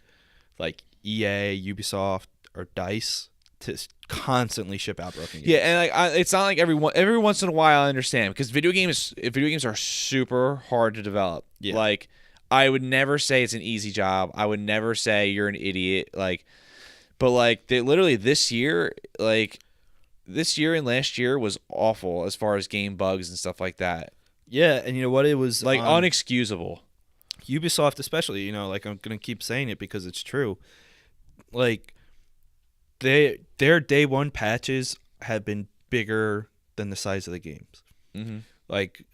Speaker 2: like EA, Ubisoft, or DICE, to constantly ship out broken games.
Speaker 1: Yeah, and like it's not like every once in a while I understand because video games are super hard to develop.
Speaker 2: Yeah.
Speaker 1: Like, I would never say it's an easy job. I would never say you're an idiot. Like, but like they literally this year and last year was awful as far as game bugs and stuff like that.
Speaker 2: Yeah, and you know what? It was
Speaker 1: like unexcusable.
Speaker 2: Ubisoft, especially. You know, like I'm gonna keep saying it because it's true. Like their day one patches have been bigger than the size of the games.
Speaker 1: Mm-hmm.
Speaker 2: Like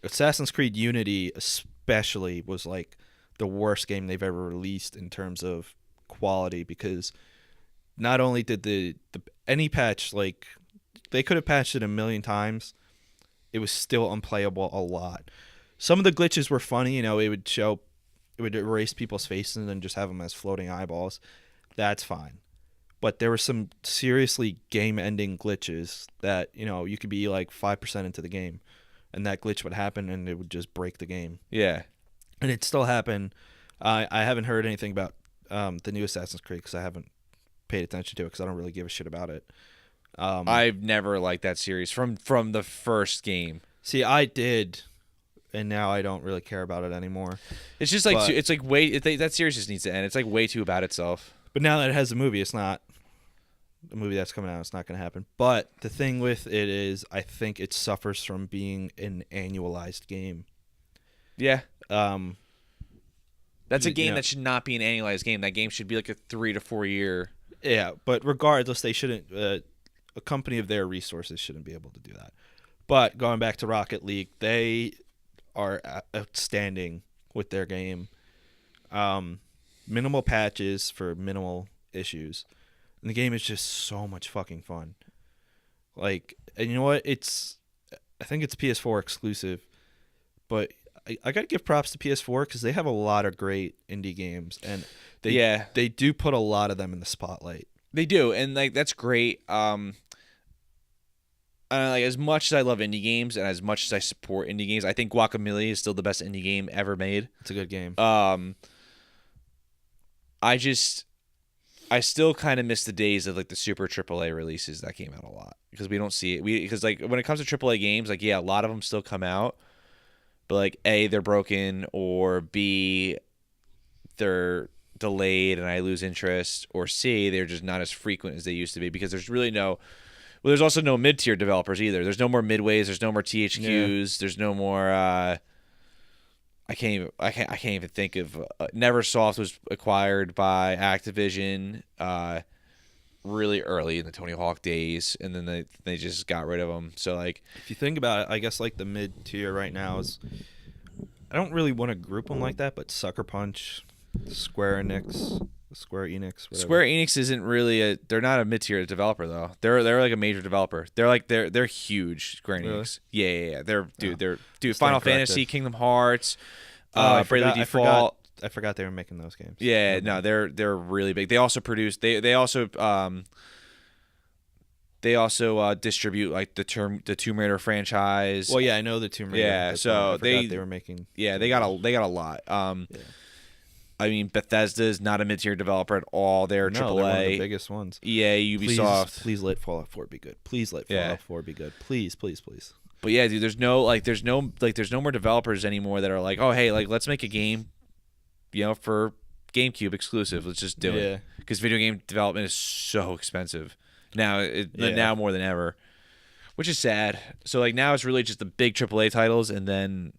Speaker 2: Assassin's Creed Unity, especially, was like the worst game they've ever released in terms of quality because not only did the any patch, like they could have patched it a million times, it was still unplayable a lot. Some of the glitches were funny, you know, it would erase people's faces and then just have them as floating eyeballs. That's fine. But there were some seriously game-ending glitches that, you know, you could be like 5% into the game and that glitch would happen and it would just break the game.
Speaker 1: Yeah.
Speaker 2: And it still happened. I haven't heard anything about the new Assassin's Creed because I haven't paid attention to it because I don't really give a shit about it.
Speaker 1: I've never liked that series from the first game.
Speaker 2: See, I did, and now I don't really care about it anymore.
Speaker 1: It's just like it's like that series just needs to end. It's like way too about itself.
Speaker 2: But now that it has a movie, it's not the movie that's coming out. It's not going to happen. But the thing with it is, I think it suffers from being an annualized game.
Speaker 1: Yeah.
Speaker 2: That's
Speaker 1: a game that should not be an annualized game. That game should be like a 3 to 4 year.
Speaker 2: Yeah, but regardless, they shouldn't. A company of their resources shouldn't be able to do that. But going back to Rocket League, they are outstanding with their game. Minimal patches for minimal issues, and the game is just so much fucking fun. Like, and you know what? I think it's PS4 exclusive, but I gotta give props to PS4 because they have a lot of great indie games, and they do put a lot of them in the spotlight.
Speaker 1: They do, and like that's great. Like as much as I love indie games and as much as I support indie games, I think Guacamelee is still the best indie game ever made.
Speaker 2: It's a good game.
Speaker 1: I still kind of miss the days of like the super AAA releases that came out a lot because we don't see it. Because like when it comes to AAA games, like a lot of them still come out, but like A, they're broken, or B, they're delayed and I lose interest, or C, they're just not as frequent as they used to be because there's really there's also no mid-tier developers either. There's no more Midways, there's no more THQs, there's no more I can't even think of Neversoft was acquired by Activision really early in the Tony Hawk days, and then they just got rid of them. So like,
Speaker 2: if you think about it, I guess like the mid tier right now is, I don't really want to group them like that, but Sucker Punch, Square Enix, whatever.
Speaker 1: Square Enix isn't really they're not a mid tier developer though. They're like a major developer. They're huge. Square Enix. Really? Yeah. They're Final Fantasy, Kingdom Hearts, Bravely Default.
Speaker 2: I forgot they were making those games.
Speaker 1: Yeah, no, they're really big. They also produce they also distribute like the Tomb Raider franchise.
Speaker 2: Well, yeah, I know the Tomb Raider.
Speaker 1: Yeah, so they
Speaker 2: were making.
Speaker 1: Yeah, they got a lot.
Speaker 2: Yeah.
Speaker 1: I mean, Bethesda is not a mid-tier developer at all. They're AAA.
Speaker 2: They're one of the biggest ones.
Speaker 1: EA, Ubisoft.
Speaker 2: Please let Fallout 4 be good. Please let Fallout 4 be good. Please.
Speaker 1: But yeah, dude, there's no more developers anymore that are like, oh, hey, like let's make a game, for GameCube exclusive. Let's just do it. Because video game development is so expensive now. Now more than ever, which is sad. So like now it's really just the big AAA titles and then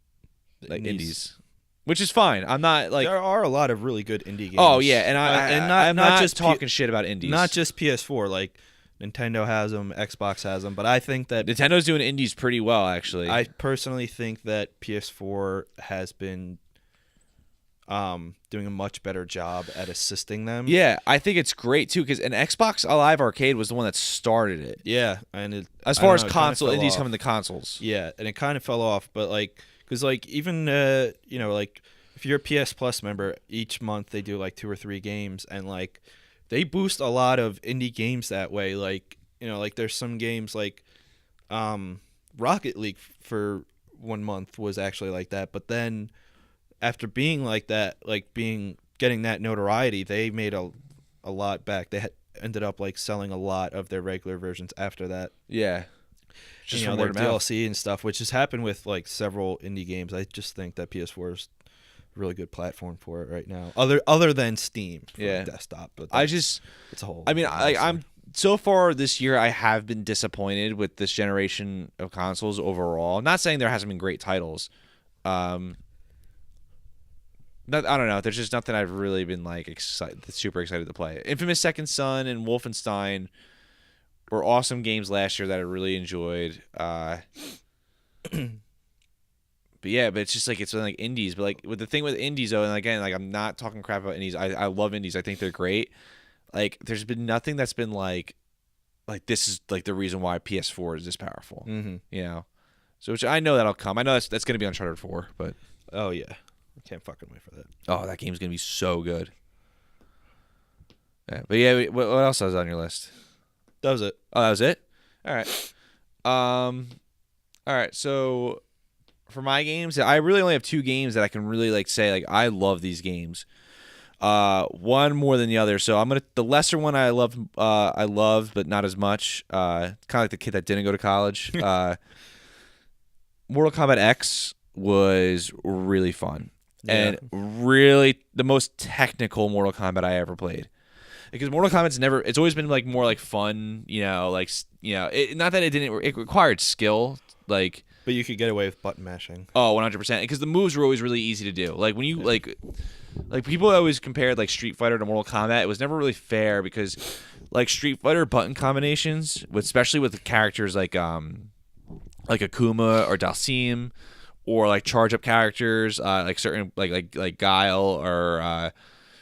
Speaker 1: like indies. Which is fine. I'm not like
Speaker 2: there are a lot of really good indie games.
Speaker 1: Oh yeah, and I'm not just talking shit about indies.
Speaker 2: Not just PS4. Like Nintendo has them, Xbox has them, but I think that
Speaker 1: Nintendo's doing indies pretty well actually.
Speaker 2: I personally think that PS4 has been doing a much better job at assisting them.
Speaker 1: Yeah, I think it's great too because an Xbox Live Arcade was the one that started it.
Speaker 2: Yeah, and
Speaker 1: as far as console indies coming to consoles.
Speaker 2: Yeah, and it kind of fell off, but like. Because, like, even, like, if you're a PS Plus member, each month they do, like, 2 or 3 games. And, like, they boost a lot of indie games that way. Like, like, there's some games, like, Rocket League for 1 month was actually like that. But then, after being like that, like, getting that notoriety, they made a lot back. They ended up, like, selling a lot of their regular versions after that.
Speaker 1: Yeah.
Speaker 2: Just their DLC and stuff, which has happened with like several indie games. I just think that PS4 is a really good platform for it right now, other than Steam for desktop. But it's a whole.
Speaker 1: I mean, I'm so far this year I have been disappointed with this generation of consoles overall. I'm not saying there hasn't been great titles. I don't know. There's just nothing I've really been like super excited to play. Infamous Second Son and Wolfenstein were awesome games last year that I really enjoyed. But it's just like it's like indies. But like with the thing with indies though, and again, like I'm not talking crap about indies. I love indies. I think they're great. Like there's been nothing that's been like this is like the reason why PS4 is this powerful.
Speaker 2: Mm-hmm.
Speaker 1: So which I know that'll come. I know that's gonna be Uncharted 4, but
Speaker 2: oh yeah, I can't fucking wait for that.
Speaker 1: Oh, that game's gonna be so good. Yeah, but yeah, what else was on your list?
Speaker 2: That was it.
Speaker 1: Oh, that was it? All right. All right. So for my games, I really only have 2 games that I can really like say like I love these games. One more than the other. So the lesser one I loved but not as much. Kind of like the kid that didn't go to college. Mortal Kombat X was really fun and really the most technical Mortal Kombat I ever played. Because Mortal Kombat's it's always been like more like fun, not that it required skill, like.
Speaker 2: But you could get away with button mashing.
Speaker 1: Oh, 100%. Because the moves were always really easy to do. Like when you like people people compared like Street Fighter to Mortal Kombat. It was never really fair because like Street Fighter button combinations, especially with the characters like Akuma or Dalsim, or like charge up characters like certain like Guile or.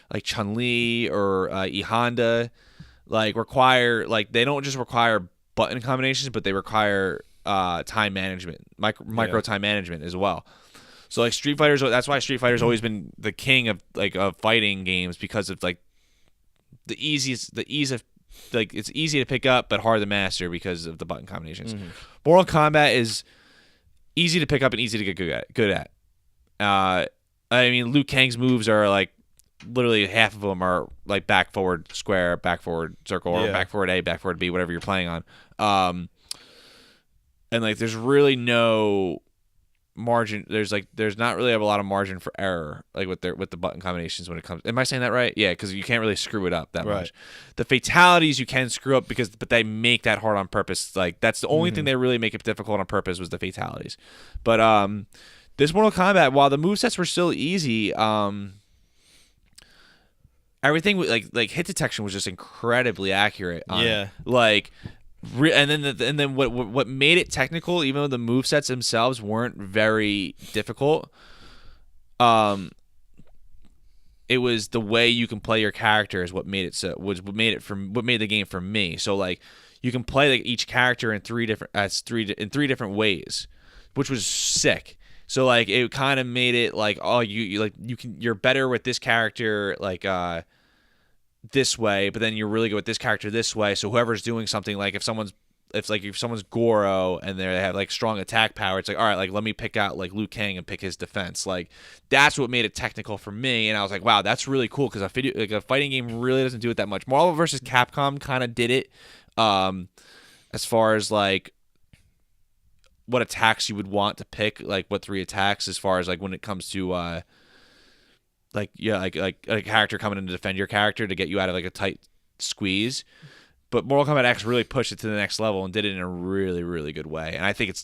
Speaker 1: Like Chun-Li or E Honda, require they don't just require button combinations, but they require time management, micro time management as well. So like Street Fighters, that's why Street Fighter's always been the king of of fighting games because of like the ease of it's easy to pick up but hard to master because of the button combinations. Mm-hmm. Mortal Kombat is easy to pick up and easy to get good at. I mean, Liu Kang's moves are like. Literally half of them are like back forward square, back forward circle, or back forward A, back forward B, whatever you're playing on. And like there's really no margin. There's not really a lot of margin for error like with the button combinations when it comes. Am I saying that right? Yeah, because you can't really screw it up that much. The fatalities you can screw up but they make that hard on purpose. Like that's the only thing they really make it difficult on purpose was the fatalities. But This Mortal Kombat, while the movesets were still easy, everything like hit detection was just incredibly accurate.
Speaker 2: Yeah.
Speaker 1: And then what made it technical, even though the movesets themselves weren't very difficult, it was the way you can play your character is what made it what made the game for me. So like you can play like each character in three different ways, which was sick. So like it kind of made it like, oh, you're better with this character like this way, but then you're really good with this character this way. So whoever's doing something, like if someone's Goro and they have like strong attack power, it's like, all right, like let me pick out like Liu Kang and pick his defense. Like that's what made it technical for me, and I was like, wow, that's really cool because a fighting game really doesn't do it that much. Marvel vs. Capcom kind of did it, as far as like what attacks you would want to pick, like what 3 attacks, as far as like when it comes to like a character coming in to defend your character to get you out of like a tight squeeze. But Mortal Kombat X really pushed it to the next level and did it in a really, really good way. And I think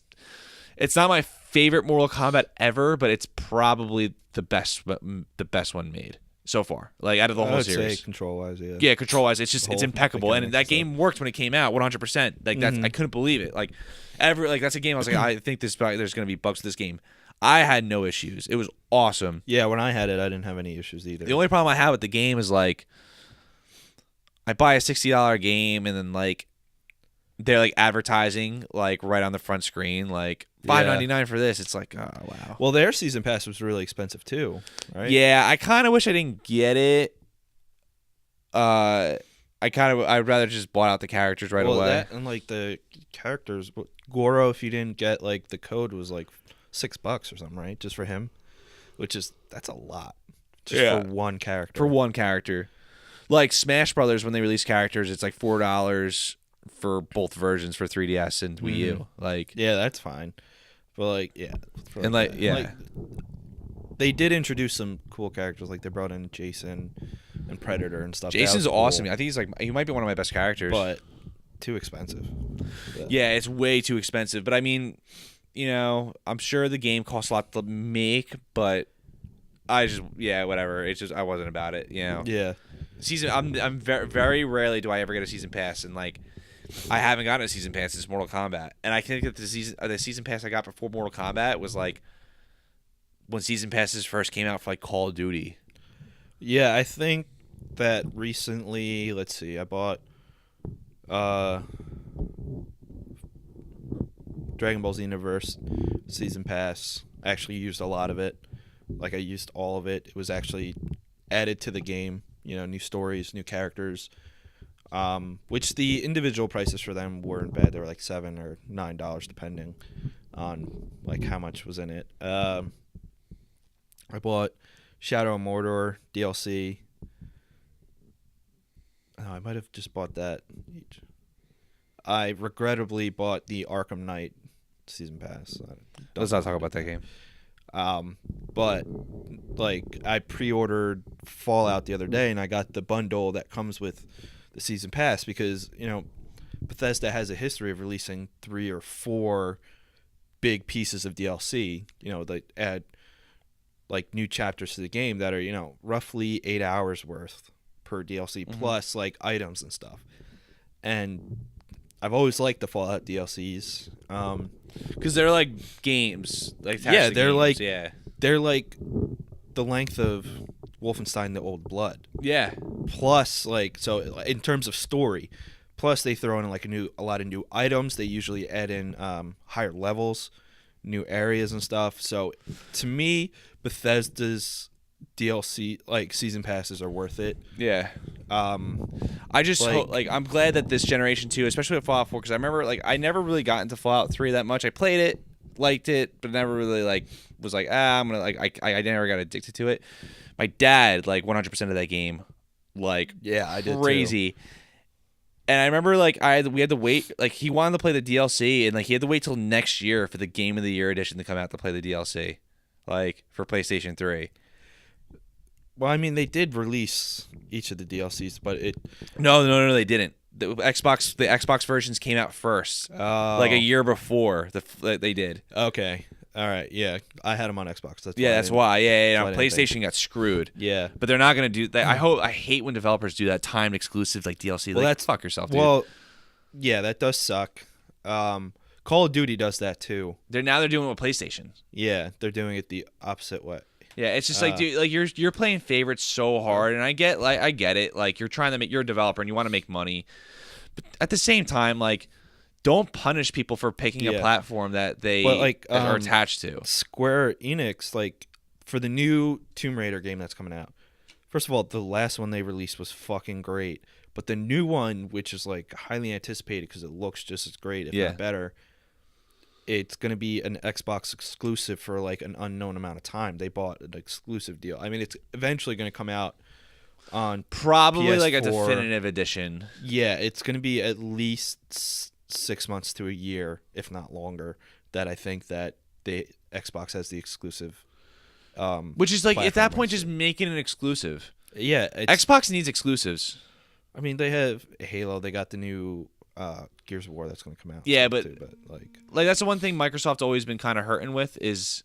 Speaker 1: it's not my favorite Mortal Kombat ever, but it's probably the best one made so far. Like out of the whole series.
Speaker 2: Say control-wise, yeah.
Speaker 1: Yeah, control-wise, it's impeccable. And that game worked when it came out, 100%. Like that's I couldn't believe it. Like that's a game I was like, I think there's going to be bugs to this game. I had no issues. It was awesome.
Speaker 2: Yeah, when I had it, I didn't have any issues either.
Speaker 1: The only problem I had with the game is like I buy a $60 game and then like they're like advertising like right on the front screen like $5.99 for this. It's like, oh wow.
Speaker 2: Well, their season pass was really expensive too, right?
Speaker 1: Yeah, I kind of wish I didn't get it. I'd rather just bought out the characters right away.
Speaker 2: That and like the characters, Goro, if you didn't get like the code was like $6 or something, right? Just for him, that's a lot. Just for one character.
Speaker 1: For one character. Like Smash Brothers, when they release characters, it's like $4 for both versions for 3DS and Wii U. Like,
Speaker 2: yeah, that's fine. But like, yeah,
Speaker 1: and like, yeah,
Speaker 2: like, they did introduce some cool characters. Like they brought in Jason and Predator and stuff.
Speaker 1: Jason's
Speaker 2: cool.
Speaker 1: awesome. I think he might be one of my best characters,
Speaker 2: but too expensive.
Speaker 1: Yeah, it's way too expensive. But I mean, you know, I'm sure the game costs a lot to make, but whatever. It's just I wasn't about it. You know.
Speaker 2: Yeah.
Speaker 1: I'm very, very rarely do I ever get a season pass, and like I haven't gotten a season pass since Mortal Kombat, and I think that the season pass I got before Mortal Kombat was like when season passes first came out for like Call of Duty.
Speaker 2: Yeah, I think that recently, let's see, I bought Dragon Ball Xenoverse season pass. I actually used a lot of it. Like I used all of it. It was actually added to the game. You know, new stories, new characters, which the individual prices for them weren't bad. They were like $7 or $9 depending on like how much was in it. I bought Shadow of Mordor DLC. Oh, I might have just bought that. I regrettably bought the Arkham Knight season pass.
Speaker 1: Let's not talk about that game.
Speaker 2: But like I pre-ordered Fallout the other day and I got the bundle that comes with the season pass because, you know, Bethesda has a history of releasing 3 or 4 big pieces of DLC, you know, that add like new chapters to the game that are, you know, roughly 8 hours worth per DLC plus like items and stuff. And I've always liked the Fallout DLCs.
Speaker 1: Because they're like games. Like
Speaker 2: they're
Speaker 1: games.
Speaker 2: They're like the length of Wolfenstein: The Old Blood.
Speaker 1: Yeah.
Speaker 2: Plus, like, so in terms of story, plus they throw in like a lot of new items. They usually add in higher levels, new areas and stuff. So to me, Bethesda's DLC like season passes are worth it.
Speaker 1: Yeah. I just I'm glad that this generation 2, especially with Fallout 4, because I remember like I never really got into Fallout 3 that much. I played it, liked it, but never really like was like I'm gonna like I never got addicted to it. My dad like 100% of that game, like
Speaker 2: I did
Speaker 1: crazy.
Speaker 2: Too.
Speaker 1: And I remember like we had to wait, like he wanted to play the DLC and like he had to wait till next year for the Game of the Year edition to come out to play the DLC, like for PlayStation 3.
Speaker 2: Well, I mean, they did release each of the DLCs, but it...
Speaker 1: No, they didn't. The Xbox versions came out first, like a year before they did.
Speaker 2: Okay. All right, yeah, I had them on Xbox. That's
Speaker 1: Yeah,
Speaker 2: why I
Speaker 1: that's
Speaker 2: didn't-
Speaker 1: why. Yeah.
Speaker 2: that's why I didn't think.
Speaker 1: PlayStation got screwed.
Speaker 2: Yeah.
Speaker 1: But they're not gonna do that. I hate when developers do that timed exclusive like DLC.
Speaker 2: Well,
Speaker 1: like,
Speaker 2: that's
Speaker 1: fuck yourself, dude.
Speaker 2: Well, yeah, that does suck. Call of Duty does that too.
Speaker 1: They're doing it with PlayStation.
Speaker 2: Yeah, they're doing it the opposite way.
Speaker 1: Yeah, it's just like, dude, like you're playing favorites so hard, and I get it. Like you're trying to you're a developer and you want to make money, but at the same time, like, don't punish people for picking a platform that they are attached to.
Speaker 2: Square Enix, like, for the new Tomb Raider game that's coming out. First of all, the last one they released was fucking great, but the new one, which is like highly anticipated because it looks just as great, if not better. It's going to be an Xbox exclusive for like an unknown amount of time. They bought an exclusive deal. I mean, it's eventually going to come out on
Speaker 1: probably
Speaker 2: PS4.
Speaker 1: like a definitive edition.
Speaker 2: Yeah, it's going to be at least 6 months to a year, if not longer, that I think that the Xbox has the exclusive.
Speaker 1: Which is like, at that
Speaker 2: platform
Speaker 1: point, just making it exclusive.
Speaker 2: Yeah.
Speaker 1: Xbox needs exclusives.
Speaker 2: I mean, they have Halo. They got the new Gears of War that's going to come out.
Speaker 1: Yeah, but
Speaker 2: like
Speaker 1: that's the one thing Microsoft's always been kind of hurting with is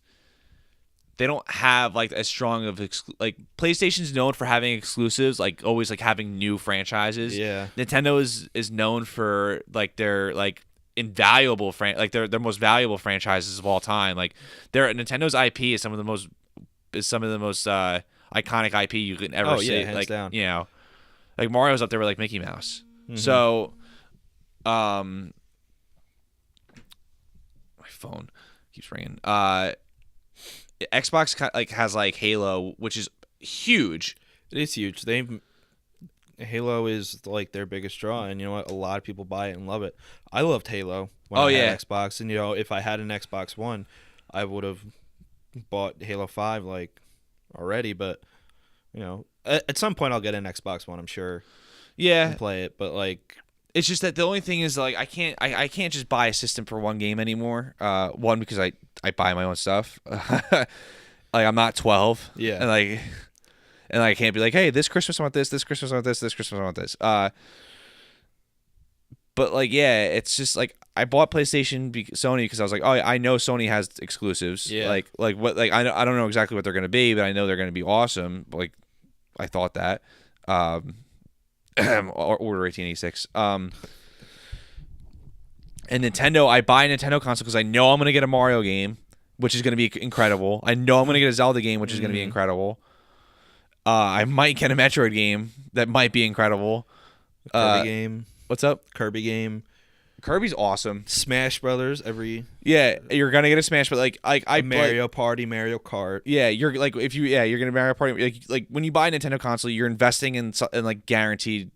Speaker 1: they don't have like as strong of like PlayStation's known for having exclusives, like always like having new franchises.
Speaker 2: Yeah.
Speaker 1: Nintendo is known for like their like invaluable their most valuable franchises of all time. Like Nintendo's IP is some of the most iconic IP you can ever see.
Speaker 2: Hands
Speaker 1: like
Speaker 2: down.
Speaker 1: You know, like Mario's up there with like Mickey Mouse.
Speaker 2: Mm-hmm.
Speaker 1: So. My phone keeps ringing. Xbox like has like Halo, which is huge.
Speaker 2: It is huge. Halo is like their biggest draw, and you know what? A lot of people buy it and love it. I loved Halo when I had Xbox, and you know, if I had an Xbox One, I would have bought Halo 5 like already. But you know, at some point I'll get an Xbox One, I'm sure.
Speaker 1: Yeah,
Speaker 2: and play it, but like.
Speaker 1: It's just that the only thing is like I can't just buy a system for one game anymore. One, because I buy my own stuff. Like I'm not 12.
Speaker 2: Yeah.
Speaker 1: And I can't be like, hey, this Christmas I want this Christmas I want this Christmas I want this. But like, yeah, it's just like I bought PlayStation Sony because I was like, oh, I know Sony has exclusives.
Speaker 2: Yeah.
Speaker 1: Like what? Like I don't know exactly what they're gonna be, but I know they're gonna be awesome. Like I thought that. Order 1886. And Nintendo, I buy a Nintendo console because I know I'm going to get a Mario game, which is going to be incredible. I know I'm going to get a Zelda game, which is going to be incredible. I might get a Metroid game that might be incredible.
Speaker 2: Kirby game.
Speaker 1: What's up?
Speaker 2: Kirby game.
Speaker 1: Kirby's awesome.
Speaker 2: Smash Brothers
Speaker 1: Yeah, you're gonna get a Smash, but like I
Speaker 2: Mario Party, Mario Kart.
Speaker 1: Yeah, you're like you're gonna Mario Party. Like when you buy a Nintendo console, you're investing in like guaranteed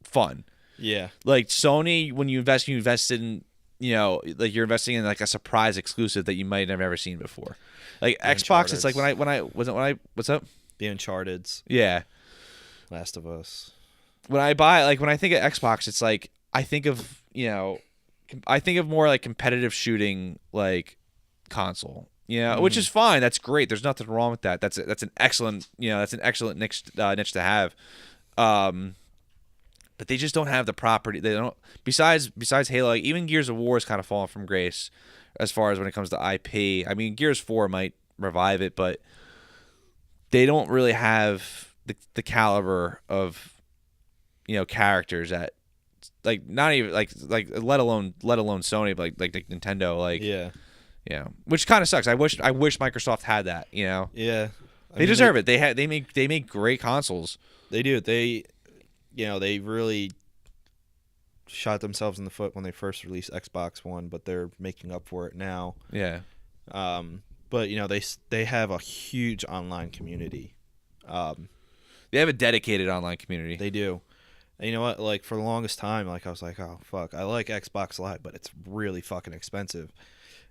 Speaker 1: fun.
Speaker 2: Yeah.
Speaker 1: Like Sony, when you invest in, you know, like you're investing in like a surprise exclusive that you might have never seen before. Like
Speaker 2: The
Speaker 1: Xbox, it's like what's up?
Speaker 2: The Uncharted's.
Speaker 1: Yeah.
Speaker 2: Last of Us.
Speaker 1: When I think of Xbox, it's like I think of, you know, I think of more like competitive shooting like console, you know, which is fine. That's great. There's nothing wrong with that. That's an excellent, you know, that's an excellent niche to have. But they just don't have the property. They don't. Besides Halo, like, even Gears of War is kind of fallen from grace as far as when it comes to IP. I mean, Gears 4 might revive it, but they don't really have the caliber of, you know, characters that. Like not even like let alone Sony, but like Nintendo, like yeah, which kind of sucks. I wish Microsoft had that, you know.
Speaker 2: Yeah,
Speaker 1: they deserve it. They make great consoles.
Speaker 2: They do. They really shot themselves in the foot when they first released Xbox One, but they're making up for it now.
Speaker 1: Yeah.
Speaker 2: But you know they have a huge online community.
Speaker 1: They have a dedicated online community.
Speaker 2: They do. And you know what? Like for the longest time, like I was like, oh fuck, I like Xbox Live, but it's really fucking expensive,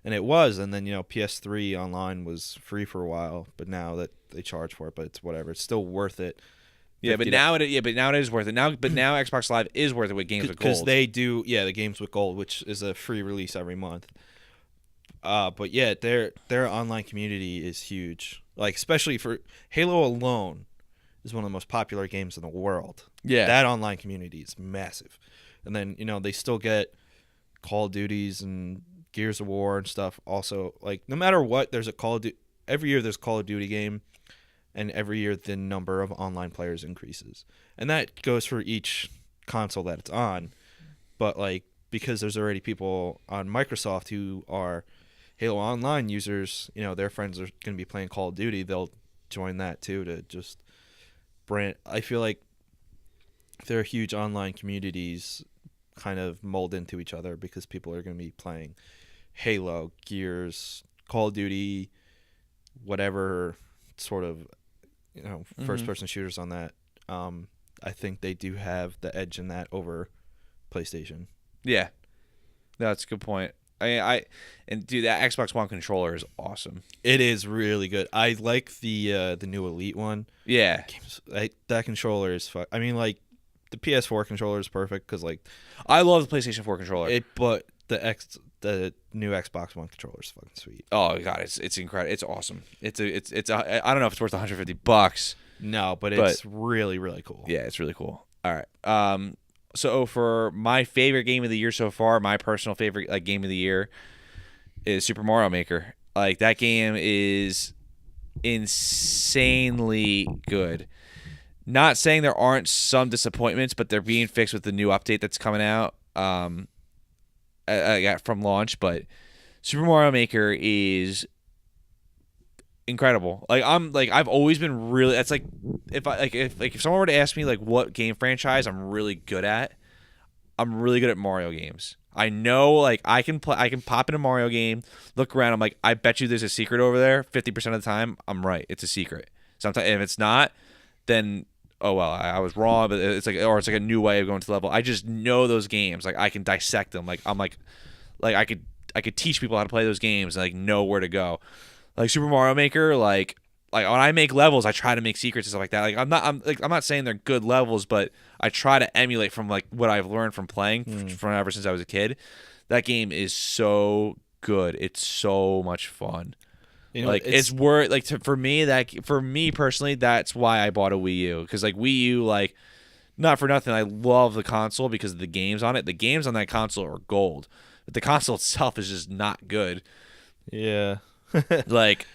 Speaker 2: and it was. And then you know PS3 online was free for a while, but now that they charge for it, but it's whatever. It's still worth it.
Speaker 1: Yeah, but now it is worth it. Now Xbox Live is worth it with games with gold.
Speaker 2: Because they do, the games with gold, which is a free release every month. But yeah, their online community is huge. Like especially for Halo alone. Is one of the most popular games in the world.
Speaker 1: Yeah.
Speaker 2: That online community is massive. And then, you know, they still get Call of Duties and Gears of War and stuff. Also, like no matter what, there's a Call of Duty. Every year there's a Call of Duty game, and every year the number of online players increases, and that goes for each console that it's on. But like because there's already people on Microsoft who are Halo Online users, their friends are going to be playing Call of Duty. They'll join that too to just brand. I feel like there are huge online communities kind of mold into each other because people are going to be playing Halo, Gears, Call of Duty, whatever sort of first person shooters on that. I think they do have the edge in that over PlayStation.
Speaker 1: Yeah, no, that's a good point. Dude, that Xbox One controller is awesome.
Speaker 2: It is really good. I like the new Elite one.
Speaker 1: Yeah,
Speaker 2: that controller is I mean, like the PS4 controller is perfect because like
Speaker 1: I love the PlayStation 4 controller.
Speaker 2: But the new Xbox One controller is fucking sweet.
Speaker 1: Oh god, it's incredible. It's awesome. I don't know if it's worth $150.
Speaker 2: No, but it's really really cool.
Speaker 1: Yeah, it's really cool. All right. So for my favorite game of the year so far, my personal favorite game of the year is Super Mario Maker. Like that game is insanely good. Not saying there aren't some disappointments, but they're being fixed with the new update that's coming out from launch. But Super Mario Maker is incredible. I've always been really. That's like if someone were to ask me like what game franchise I'm really good at, I'm really good at Mario games. I know like I can pop in a Mario game, look around. I'm like, I bet you there's a secret over there. 50% of the time, I'm right. It's a secret. Sometimes if it's not, then oh well, I was wrong. But it's like a new way of going to the level. I just know those games. Like I can dissect them. Like I'm like I could teach people how to play those games and like know where to go. Like Super Mario Maker, like when I make levels, I try to make secrets and stuff like that. Like I'm not saying they're good levels, but I try to emulate from like what I've learned from playing from ever since I was a kid. That game is so good. It's so much fun. It's worth for me personally, that's why I bought a Wii U, because like Wii U, like not for nothing, I love the console because of the games on it. The games on that console are gold, but the console itself is just not good.
Speaker 2: Yeah.
Speaker 1: Like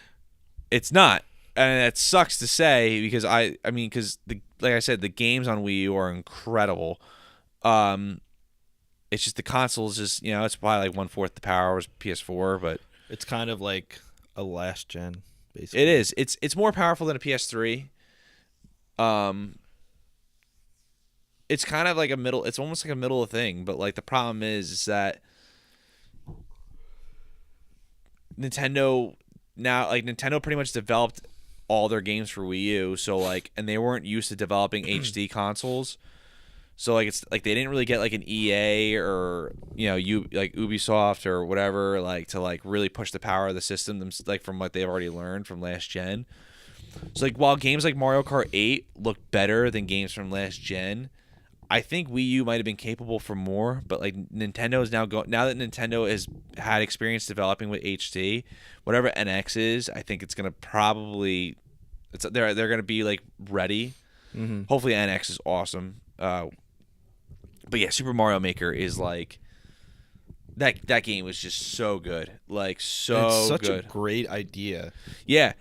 Speaker 1: it's not, and it sucks to say because because like I said, the games on Wii U are incredible. It's just the console is just it's probably like 1/4 the power as PS4, but
Speaker 2: it's kind of like a last gen basically.
Speaker 1: It is. It's more powerful than a PS3. It's kind of like a middle. It's almost like a middle thing, but like the problem is that Nintendo pretty much developed all their games for Wii U, so like, and they weren't used to developing HD consoles, so like it's like they didn't really get like an EA or like Ubisoft or whatever like to like really push the power of the system like from what they've already learned from last gen. So like while games like Mario Kart 8 look better than games from last gen, I think Wii U might have been capable for more, but like Nintendo is now that Nintendo has had experience developing with HD, whatever NX is, I think it's gonna probably they're gonna be like ready.
Speaker 2: Mm-hmm.
Speaker 1: Hopefully NX is awesome. But yeah, Super Mario Maker is like that game was just so good, like so
Speaker 2: it's such
Speaker 1: good.
Speaker 2: A great idea.
Speaker 1: Yeah.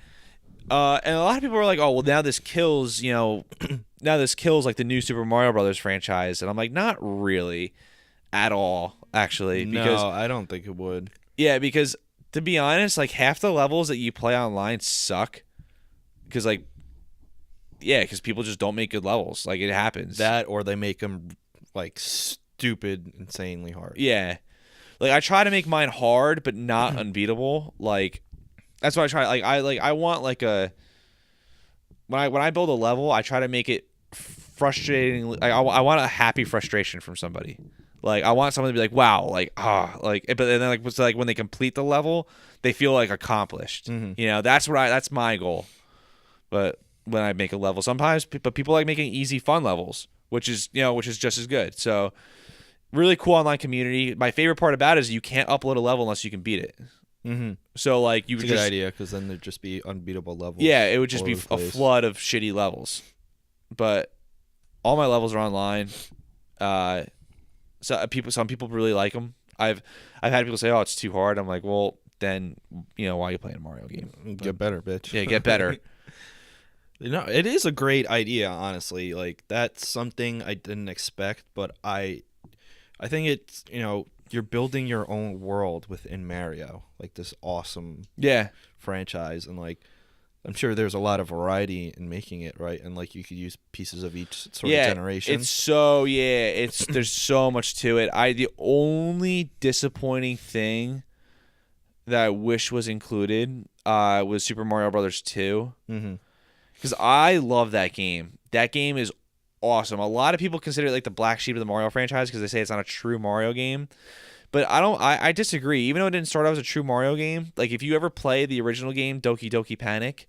Speaker 1: And a lot of people are like, oh, well, now this kills like the new Super Mario Brothers franchise. And I'm like, not really at all, actually. Because,
Speaker 2: no, I don't think it would.
Speaker 1: Yeah, because to be honest, like half the levels that you play online suck. Because because people just don't make good levels. Like it happens.
Speaker 2: That or they make them like stupid, insanely hard.
Speaker 1: Yeah. Like I try to make mine hard, but not unbeatable. Like that's what I try. I want like a when I build a level, I try to make it frustrating. Like I want a happy frustration from somebody. Like I want someone to be like, wow, but then like when they complete the level, they feel like accomplished.
Speaker 2: Mm-hmm.
Speaker 1: That's my goal. But when I make a level, sometimes people like making easy, fun levels, which is just as good. So really cool online community. My favorite part about it is you can't upload a level unless you can beat it.
Speaker 2: Mm-hmm.
Speaker 1: So like you would
Speaker 2: a good idea because then there'd just be unbeatable levels.
Speaker 1: Yeah, it would just be a flood of shitty levels. But all my levels are online. Some people really like them. I've had people say, "Oh, it's too hard." I'm like, well, then why are you playing a Mario game?
Speaker 2: Get better, bitch.
Speaker 1: Yeah, get better.
Speaker 2: It is a great idea, honestly. Like that's something I didn't expect, but I think it's you're building your own world within Mario, like this awesome franchise, and like I'm sure there's a lot of variety in making it, right? And like you could use pieces of each sort of generation.
Speaker 1: There's so much to it. The only disappointing thing that I wish was included was Super Mario Brothers 2.
Speaker 2: Mm-hmm.
Speaker 1: Because I love that game. That game is awesome. A lot of people consider it like the black sheep of the Mario franchise because they say it's not a true Mario game. But I disagree. Even though it didn't start out as a true Mario game, like if you ever play the original game, Doki Doki Panic,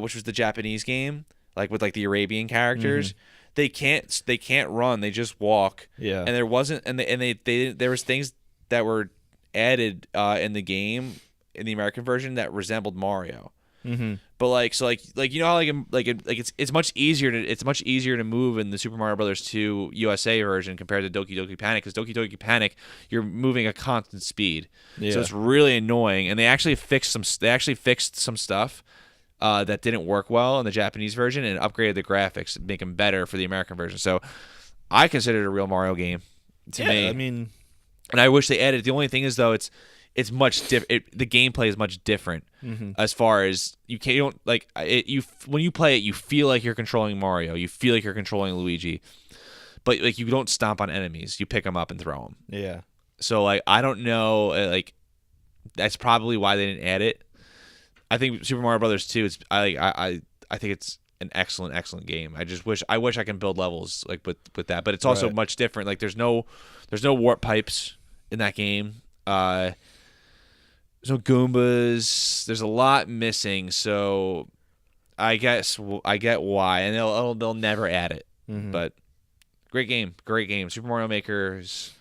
Speaker 1: which was the Japanese game, like with like the Arabian characters, they can't run. They just walk.
Speaker 2: Yeah.
Speaker 1: And there was things that were added in the game in the American version that resembled Mario.
Speaker 2: Mm-hmm.
Speaker 1: But like how it's much easier to move in the Super Mario Brothers 2 USA version compared to Doki Doki Panic, because Doki Doki Panic you're moving at constant speed, so it's really annoying. And they actually fixed some stuff that didn't work well in the Japanese version and upgraded the graphics, make them better for the American version. So I consider it a real Mario game to me.
Speaker 2: I mean,
Speaker 1: and I wish they added. The only thing is though, it's much different. The gameplay is much different as far as when you play it, you feel like you're controlling Mario. You feel like you're controlling Luigi, but like you don't stomp on enemies. You pick them up and throw them.
Speaker 2: Yeah.
Speaker 1: So like I don't know. Like that's probably why they didn't add it. I think Super Mario Brothers 2. I think it's an excellent game. I wish I can build levels like with that, but it's also much different. Like there's no warp pipes in that game. There's no Goombas. There's a lot missing, so I guess I get why, and they'll never add it. But great game. Super Mario Maker is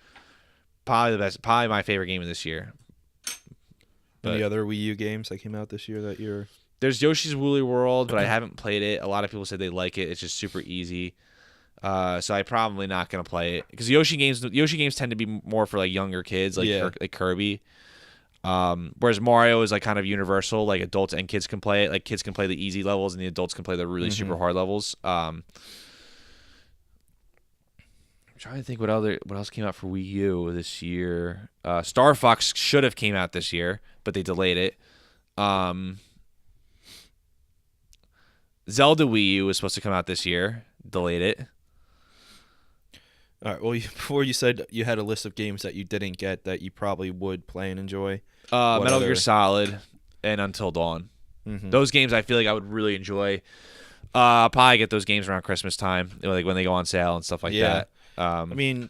Speaker 1: probably my favorite game of this year.
Speaker 2: Any other Wii U games that came out this year that you're?
Speaker 1: There's Yoshi's Woolly World, but I haven't played it. A lot of people said they like it. It's just super easy. So I'm probably not gonna play it because Yoshi games tend to be more for like younger kids, like Kirby. Whereas Mario is like kind of universal, like adults and kids can play it. Like kids can play the easy levels and the adults can play the really super hard levels. I'm trying to think what else came out for Wii U this year. Star Fox should have came out this year, but they delayed it. Zelda Wii U was supposed to come out this year, delayed it.
Speaker 2: All right. Well, before you said you had a list of games that you didn't get that you probably would play and enjoy.
Speaker 1: Metal Gear Solid and Until Dawn.
Speaker 2: Mm-hmm.
Speaker 1: Those games I feel like I would really enjoy. I'll probably get those games around Christmas time, like when they go on sale and stuff like that.
Speaker 2: I mean,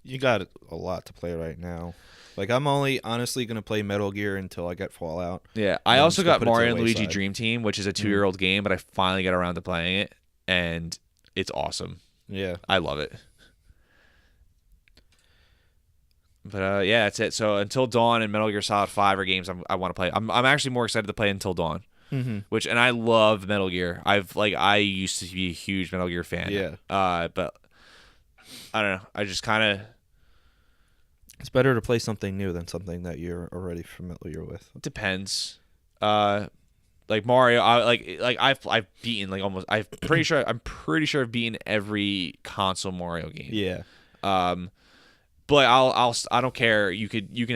Speaker 2: you got a lot to play right now. Like I'm only honestly gonna play Metal Gear until I get Fallout.
Speaker 1: Yeah, I also got Mario and Luigi Dream Team, which is a 2-year-old game, but I finally got around to playing it, and it's awesome.
Speaker 2: Yeah,
Speaker 1: I love it. But yeah, that's it. So Until Dawn and Metal Gear Solid 5 are games I want to play. I'm actually more excited to play Until Dawn, and I love Metal Gear. I used to be a huge Metal Gear fan.
Speaker 2: Yeah.
Speaker 1: But I don't know. I just kind of.
Speaker 2: It's better to play something new than something that you're already familiar with.
Speaker 1: Depends. Like Mario, I've beaten like almost. I'm pretty sure I've beaten every console Mario game.
Speaker 2: Yeah.
Speaker 1: But I don't care. You can give me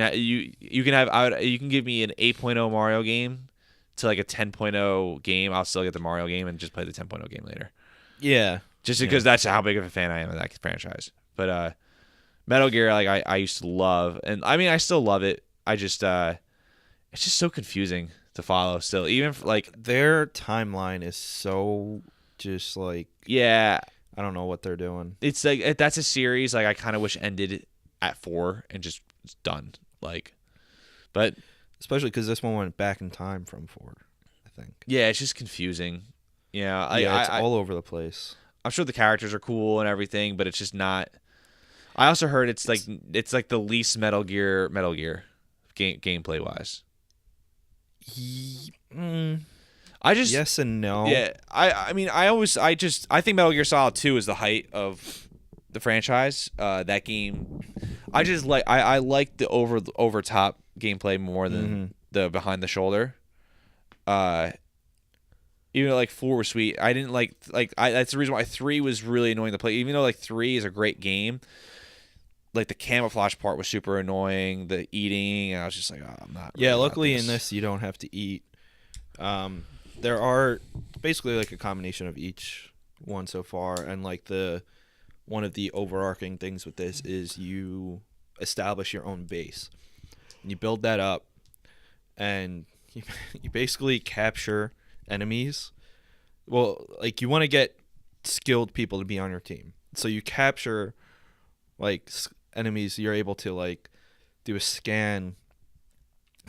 Speaker 1: an 8.0 Mario game to like a 10.0 game. I'll still get the Mario game and just play the 10.0 game later.
Speaker 2: Yeah.
Speaker 1: Just because that's how big of a fan I am of that franchise. But Metal Gear, like I used to love, and I mean I still love it. I just it's just so confusing to follow still. Even like
Speaker 2: their timeline is so just like I don't know what they're doing.
Speaker 1: It's like that's a series like I kind of wish ended at 4 and just done. Like, but
Speaker 2: especially because this one went back in time from 4, I think.
Speaker 1: Yeah, it's just confusing. Yeah,
Speaker 2: it's all over the place.
Speaker 1: I'm sure the characters are cool and everything, but it's just not. I also heard it's like the least Metal Gear gameplay wise. I just
Speaker 2: yes and no.
Speaker 1: Yeah, I mean I think Metal Gear Solid 2 is the height of the franchise. That game, I just like I like the over top gameplay more than the behind the shoulder. Even though like 4 was sweet, I didn't like that's the reason why 3 was really annoying to play. Even though like 3 is a great game, like the camouflage part was super annoying. The eating, and I was just like, oh, I'm not.
Speaker 2: Yeah,
Speaker 1: really
Speaker 2: luckily
Speaker 1: about
Speaker 2: in this you don't have to eat. There are basically like a combination of each one so far, and like one of the overarching things with this is you establish your own base. And you build that up, and you basically capture enemies. Well, like you want to get skilled people to be on your team, so you capture like enemies. You're able to like do a scan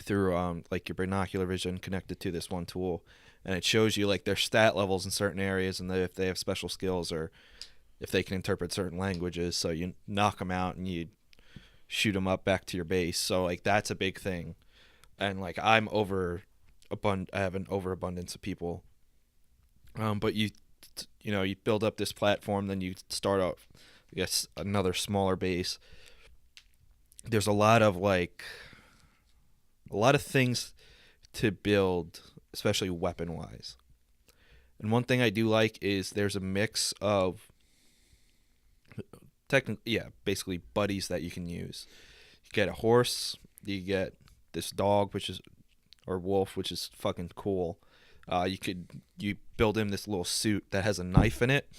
Speaker 2: through like your binocular vision connected to this one tool, and it shows you like their stat levels in certain areas, and if they have special skills or if they can interpret certain languages. So you knock them out and you shoot them up back to your base. So like that's a big thing, and like I have an overabundance of people. But you build up this platform, then you start out, I guess, another smaller base. There's a lot of things to build, especially weapon wise. And one thing I do like is there's a mix of basically buddies that you can use. You get a horse, you get this dog, or wolf, which is fucking cool. You build him this little suit that has a knife in it,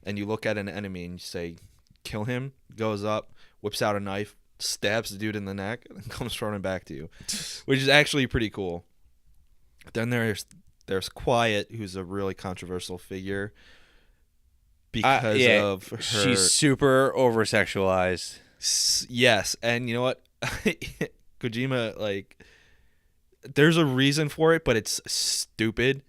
Speaker 2: and you look at an enemy and you say, kill him, goes up, whips out a knife, stabs the dude in the neck, and then comes running back to you, which is actually pretty cool. Then there's Quiet, who's a really controversial figure because of her.
Speaker 1: She's super over sexualized.
Speaker 2: Yes, and you know what? Kojima, like, there's a reason for it, but it's stupid,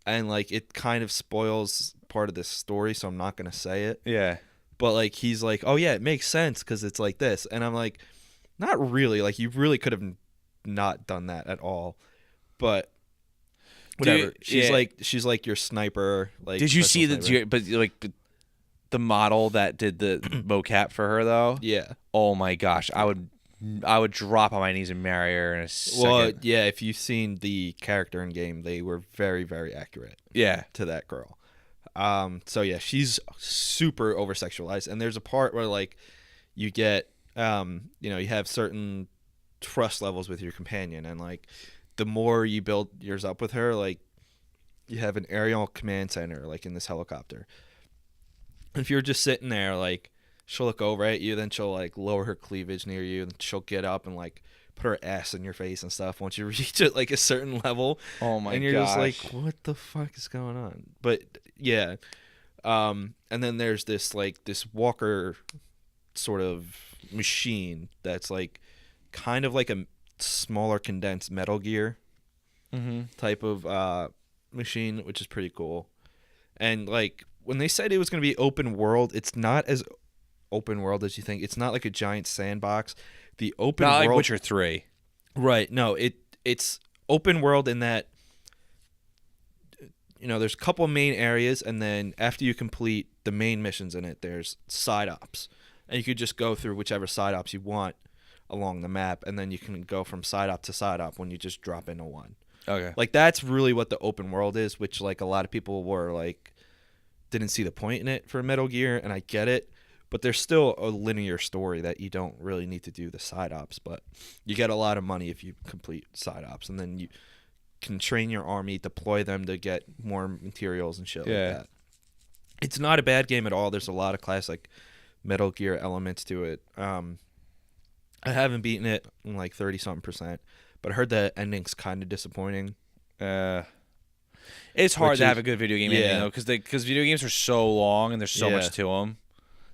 Speaker 2: and like it kind of spoils part of this story, so I'm not gonna say it.
Speaker 1: Yeah.
Speaker 2: But like he's like, oh yeah, it makes sense because it's like this, and I'm like, not really. Like you really could have not done that at all, but whatever. She's like your sniper. Like,
Speaker 1: did you see
Speaker 2: sniper.
Speaker 1: the model that did the mocap for her though?
Speaker 2: Yeah.
Speaker 1: Oh my gosh, I would drop on my knees and marry her in a second.
Speaker 2: Well, yeah, if you've seen the character in game, they were very, very accurate.
Speaker 1: Yeah.
Speaker 2: To that girl. So yeah, she's super over sexualized, and there's a part where like you get you have certain trust levels with your companion, and like the more you build yours up with her, like you have an aerial command center like in this helicopter. If you're just sitting there, like she'll look over at you, then she'll like lower her cleavage near you, and she'll get up and like put her ass in your face and stuff once you reach it like a certain level.
Speaker 1: Oh my gosh.
Speaker 2: And you're just like, what the fuck is going on? But yeah. And then there's this walker sort of machine that's like kind of like a smaller condensed Metal Gear type of machine, which is pretty cool. And like when they said it was going to be open world, it's not as open world as you think. It's not like a giant sandbox. The open
Speaker 1: not
Speaker 2: world,
Speaker 1: like Witcher 3.
Speaker 2: Right. No, it's open world in that there's a couple of main areas, and then after you complete the main missions in it, there's side ops. And you could just go through whichever side ops you want along the map, and then you can go from side op to side op when you just drop into one.
Speaker 1: Okay.
Speaker 2: Like that's really what the open world is, which like a lot of people were like didn't see the point in it for Metal Gear, and I get it. But there's still a linear story that you don't really need to do the side ops, but you get a lot of money if you complete side ops, and then you can train your army, deploy them to get more materials and shit like that. It's not a bad game at all. There's a lot of classic Metal Gear elements to it. I haven't beaten it in like 30-something%, but I heard the ending's kind of disappointing.
Speaker 1: It's hard to have a good video game ending though, because video games are so long and there's so much to them.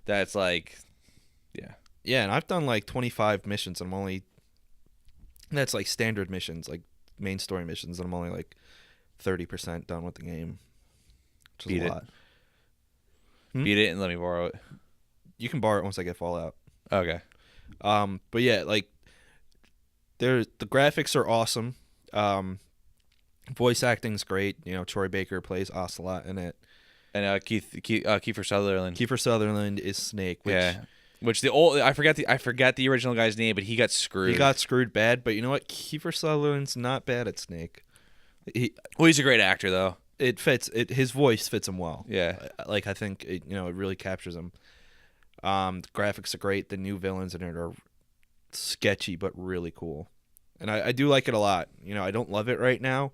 Speaker 1: That's like,
Speaker 2: yeah, and I've done like 25 missions, and that's like standard missions, like main story missions, and I'm only like 30% done with the game, which is a lot.
Speaker 1: Beat it and let me borrow it.
Speaker 2: You can borrow it once I get Fallout.
Speaker 1: Okay.
Speaker 2: But yeah, like the graphics are awesome. Voice acting's great. Troy Baker plays Ocelot in it.
Speaker 1: And Kiefer Sutherland.
Speaker 2: Kiefer Sutherland is Snake. Which,
Speaker 1: Which I forget the original guy's name, but he got screwed.
Speaker 2: He got screwed bad, but you know what? Kiefer Sutherland's not bad at Snake.
Speaker 1: He's a great actor though.
Speaker 2: It fits. His voice fits him well.
Speaker 1: Yeah.
Speaker 2: Like I think it really captures him. The graphics are great. The new villains in it are sketchy but really cool, and I do like it a lot. I don't love it right now.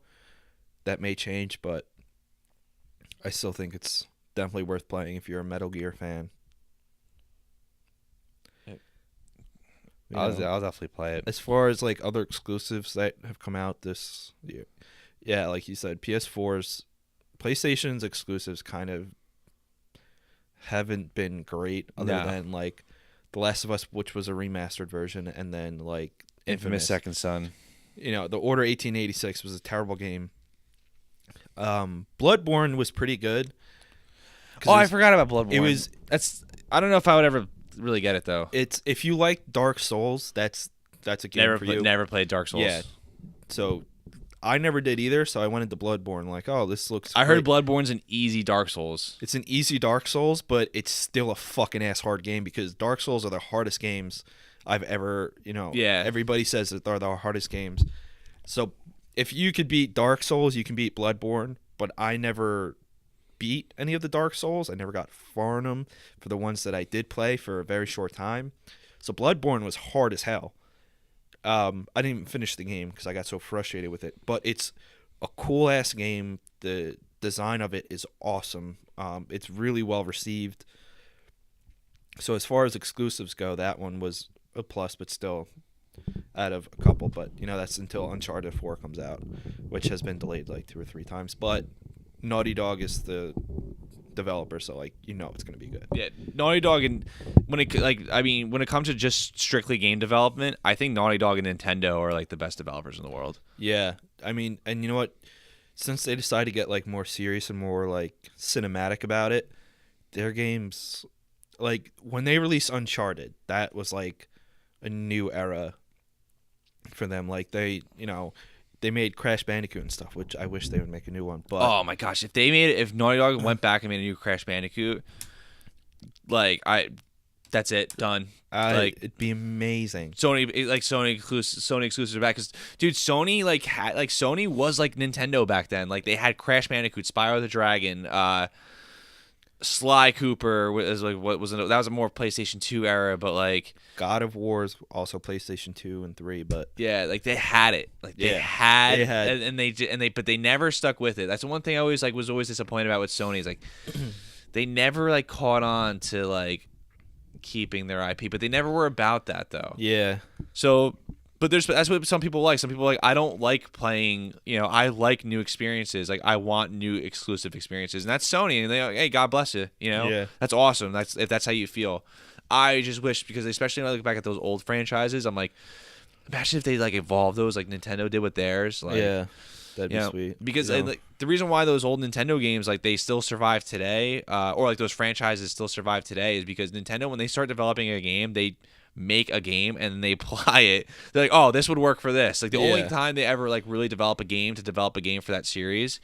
Speaker 2: That may change, but I still think it's definitely worth playing if you're a Metal Gear fan.
Speaker 1: I'll definitely play it.
Speaker 2: As far as like other exclusives that have come out this year, yeah, like you said, PlayStation's exclusives kind of haven't been great, other than like The Last of Us, which was a remastered version, and then like
Speaker 1: Infamous Second Son.
Speaker 2: The Order 1886 was a terrible game. Bloodborne was pretty good.
Speaker 1: Oh, I forgot about Bloodborne. I don't know if I would ever really get it though.
Speaker 2: It's if you like Dark Souls, that's a game for you.
Speaker 1: Never played Dark Souls.
Speaker 2: Yeah. So I never did either, so I went into Bloodborne like, oh, this looks
Speaker 1: I
Speaker 2: great.
Speaker 1: heard Bloodborne's an easy Dark Souls.
Speaker 2: It's an easy Dark Souls, but it's still a fucking ass hard game because Dark Souls are the hardest games I've ever,
Speaker 1: Yeah.
Speaker 2: Everybody says that they're the hardest games. So if you could beat Dark Souls, you can beat Bloodborne, but I never beat any of the Dark Souls. I never got far in them for the ones that I did play for a very short time. So Bloodborne was hard as hell. I didn't even finish the game because I got so frustrated with it. But it's a cool ass game. The design of it is awesome. It's really well received. So as far as exclusives go, that one was a plus, but still out of a couple. But that's until Uncharted 4 comes out, which has been delayed like 2 or 3 times. But Naughty Dog is the developer, so it's gonna be good.
Speaker 1: Yeah, Naughty Dog, and when it comes to just strictly game development, I think Naughty Dog and Nintendo are like the best developers in the world.
Speaker 2: Yeah, and you know what? Since they decided to get like more serious and more like cinematic about it, their games, like when they released Uncharted, that was like a new era for them. Like they made Crash Bandicoot and stuff, which I wish they would make a new one. But
Speaker 1: oh my gosh, if Naughty Dog went back and made a new Crash Bandicoot, that's it, done.
Speaker 2: It'd be amazing.
Speaker 1: Sony exclusives are back because dude, Sony Sony was like Nintendo back then. Like they had Crash Bandicoot, Spyro the Dragon, Sly Cooper was like that was a more PlayStation 2 era, but like
Speaker 2: God of War is also PlayStation 2 and 3, but
Speaker 1: yeah, like they had it, but they never stuck with it. That's the one thing I always was always disappointed about with Sony is like they never like caught on to like keeping their IP, but they never were about that though.
Speaker 2: Yeah.
Speaker 1: So, but that's what some people like. Some people I don't like playing. I like new experiences. Like I want new exclusive experiences, and that's Sony. And they hey, God bless you.
Speaker 2: Yeah.
Speaker 1: That's awesome. If that's how you feel. I just wish because especially when I look back at those old franchises, I'm like, imagine if they like evolved those like Nintendo did with theirs. Like,
Speaker 2: yeah. That'd be sweet.
Speaker 1: Because the reason why those old Nintendo games they still survive today, or like those franchises still survive today, is because Nintendo, when they start developing a game, they make a game and they apply it. They're like, oh, this would work for this. Like the only time they ever really develop a game for that series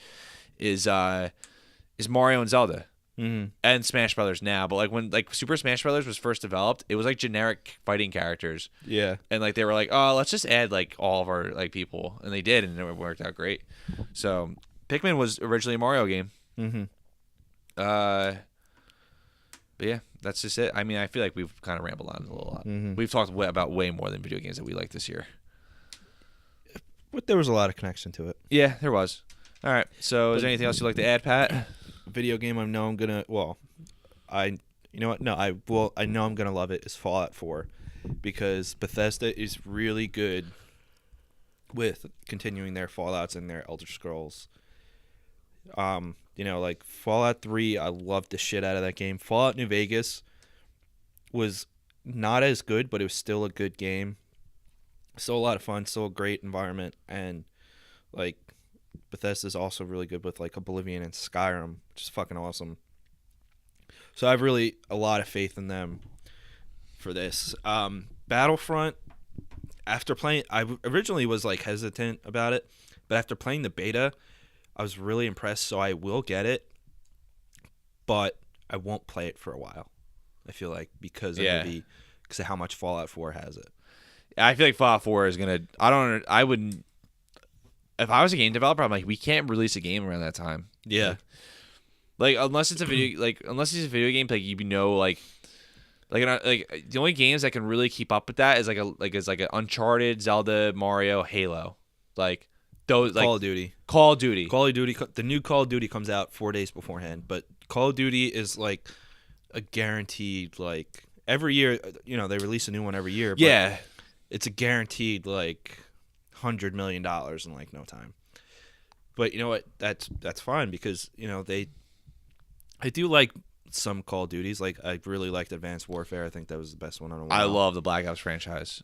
Speaker 1: is Mario and Zelda.
Speaker 2: Mm-hmm.
Speaker 1: And Smash Brothers now, but when Super Smash Brothers was first developed, it was like generic fighting characters.
Speaker 2: Yeah,
Speaker 1: and they were like, oh, let's just add all of our people, and they did, and it worked out great. So Pikmin was originally a Mario game.
Speaker 2: Mm-hmm.
Speaker 1: But yeah, that's just it. I mean, I feel like we've kind of rambled on a little lot.
Speaker 2: Mm-hmm.
Speaker 1: We've talked about way more than video games that we like this year.
Speaker 2: But there was a lot of connection to it.
Speaker 1: Yeah, there was. All right. So, is there anything else you'd like to add, Pat?
Speaker 2: Video game I know I'm gonna I know I'm gonna love it is Fallout 4 because Bethesda is really good with continuing their Fallouts and their Elder Scrolls. Like Fallout 3, I loved the shit out of that game. Fallout New Vegas was not as good, but it was still a good game. Still a lot of fun, still a great environment, and like Bethesda's also really good with like Oblivion and Skyrim, which is fucking awesome. So I have really a lot of faith in them for this. Battlefront, after playing, I originally was like hesitant about it, but after playing the beta, I was really impressed. So I will get it, but I won't play it for a while. I feel like because
Speaker 1: Yeah.
Speaker 2: because of how much Fallout 4 has it.
Speaker 1: I feel like Fallout 4 is gonna. I wouldn't. If I was a game developer, I'm like, we can't release a game around that time.
Speaker 2: Yeah.
Speaker 1: Like unless it's a video, unless it's a video game, like like the only games that can really keep up with that is like an Uncharted, Zelda, Mario, Halo, like those like
Speaker 2: Call of Duty.
Speaker 1: Call of Duty.
Speaker 2: The new Call of Duty comes out 4 days beforehand, but Call of Duty is like a guaranteed like every year. They release a new one every year. But
Speaker 1: Yeah,
Speaker 2: it's a guaranteed like $100 million in like no time. But you know what? That's fine because I do like some Call of Duties. Like I really liked Advanced Warfare. I think that was the best one on a while.
Speaker 1: I love the Black Ops franchise.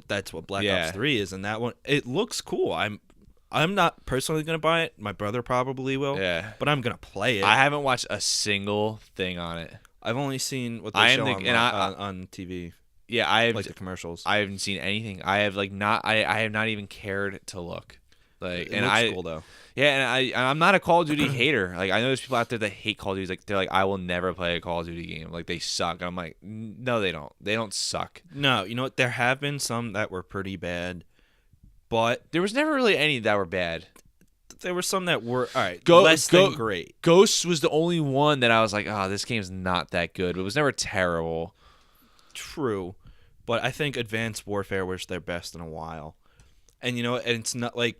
Speaker 2: That's what Black
Speaker 1: Yeah.
Speaker 2: Ops 3 is, and that one it looks cool. I'm not personally gonna buy it. My brother probably will.
Speaker 1: Yeah,
Speaker 2: But I'm gonna play it.
Speaker 1: I haven't watched a single thing on it.
Speaker 2: I've only seen what
Speaker 1: I
Speaker 2: they
Speaker 1: am
Speaker 2: show
Speaker 1: the-
Speaker 2: on,
Speaker 1: and I-
Speaker 2: on TV,
Speaker 1: Yeah, I have.
Speaker 2: like the commercials.
Speaker 1: I haven't seen anything. I have like not. I have not even cared to look. Like,
Speaker 2: It
Speaker 1: and
Speaker 2: looks
Speaker 1: I.
Speaker 2: cool though.
Speaker 1: Yeah, and I'm not a Call of Duty hater. Like I know there's people out there that hate Call of Duty. Like they're like, I will never play a Call of Duty game. Like they suck. And I'm like, no, they don't. They don't suck.
Speaker 2: No, you know what? There have been some that were pretty bad, but
Speaker 1: There was never really any that were bad.
Speaker 2: there were some that were all right.
Speaker 1: Go-
Speaker 2: less
Speaker 1: go-
Speaker 2: than great.
Speaker 1: Ghosts was the only one that I was like, oh, this game's not that good. But it was never terrible.
Speaker 2: True, but I think Advanced Warfare was their best in a while, and and it's not like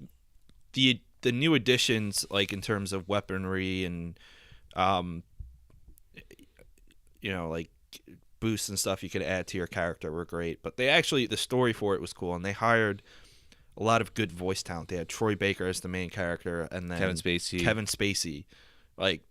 Speaker 2: the new additions, like in terms of weaponry and, like boosts and stuff you could add to your character were great. But the story for it was cool, and they hired a lot of good voice talent. They had Troy Baker as the main character, and then
Speaker 1: Kevin Spacey.
Speaker 2: Kevin Spacey, like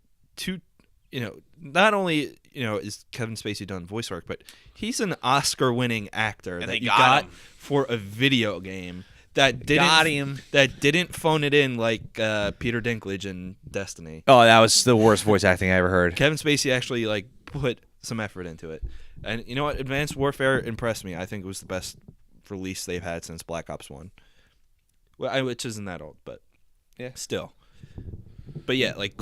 Speaker 2: not only is Kevin Spacey done voice work, but he's an Oscar-winning actor
Speaker 1: And
Speaker 2: that
Speaker 1: they
Speaker 2: you
Speaker 1: got
Speaker 2: got
Speaker 1: him.
Speaker 2: for a video game that didn't
Speaker 1: Got him.
Speaker 2: that didn't phone it in like Peter Dinklage in Destiny.
Speaker 1: Oh, that was the worst voice acting I ever heard.
Speaker 2: Kevin Spacey actually like put some effort into it, and you know what? Advanced Warfare impressed me. I think it was the best release they've had since Black Ops 1. Well, which isn't that old, but
Speaker 1: Yeah.
Speaker 2: still. But yeah, like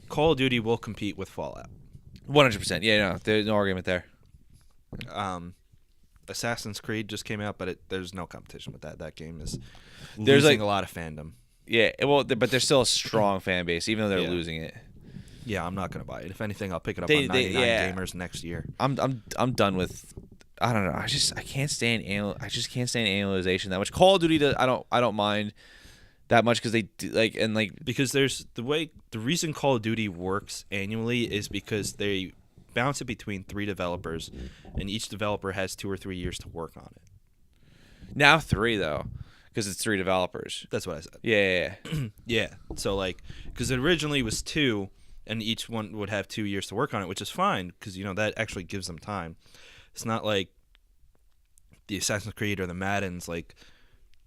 Speaker 2: Call of Duty will compete with Fallout.
Speaker 1: 100%. Yeah, no, there's no argument there.
Speaker 2: Assassin's Creed just came out, but there's no competition with that. That game is
Speaker 1: There's,
Speaker 2: losing
Speaker 1: like-
Speaker 2: a lot of fandom.
Speaker 1: Yeah, well, but there's still a strong fan base, even though they're
Speaker 2: Yeah.
Speaker 1: losing it.
Speaker 2: Yeah, I'm not gonna buy it. If anything, I'll pick it up
Speaker 1: They-
Speaker 2: on 99
Speaker 1: yeah.
Speaker 2: Gamers next year.
Speaker 1: I'm done with. I don't know. I can't stand analyzation that much. Call of Duty does. I don't mind that much because they do,
Speaker 2: Because there's the reason Call of Duty works annually is because they bounce it between 3 developers, and each developer has 2 or 3 years to work on it.
Speaker 1: now 3 though, because it's 3 developers.
Speaker 2: That's what I said.
Speaker 1: Yeah.
Speaker 2: Yeah. So because it originally was 2, and each one would have 2 years to work on it, which is fine because that actually gives them time. It's not like the Assassin's Creed or the Maddens. Like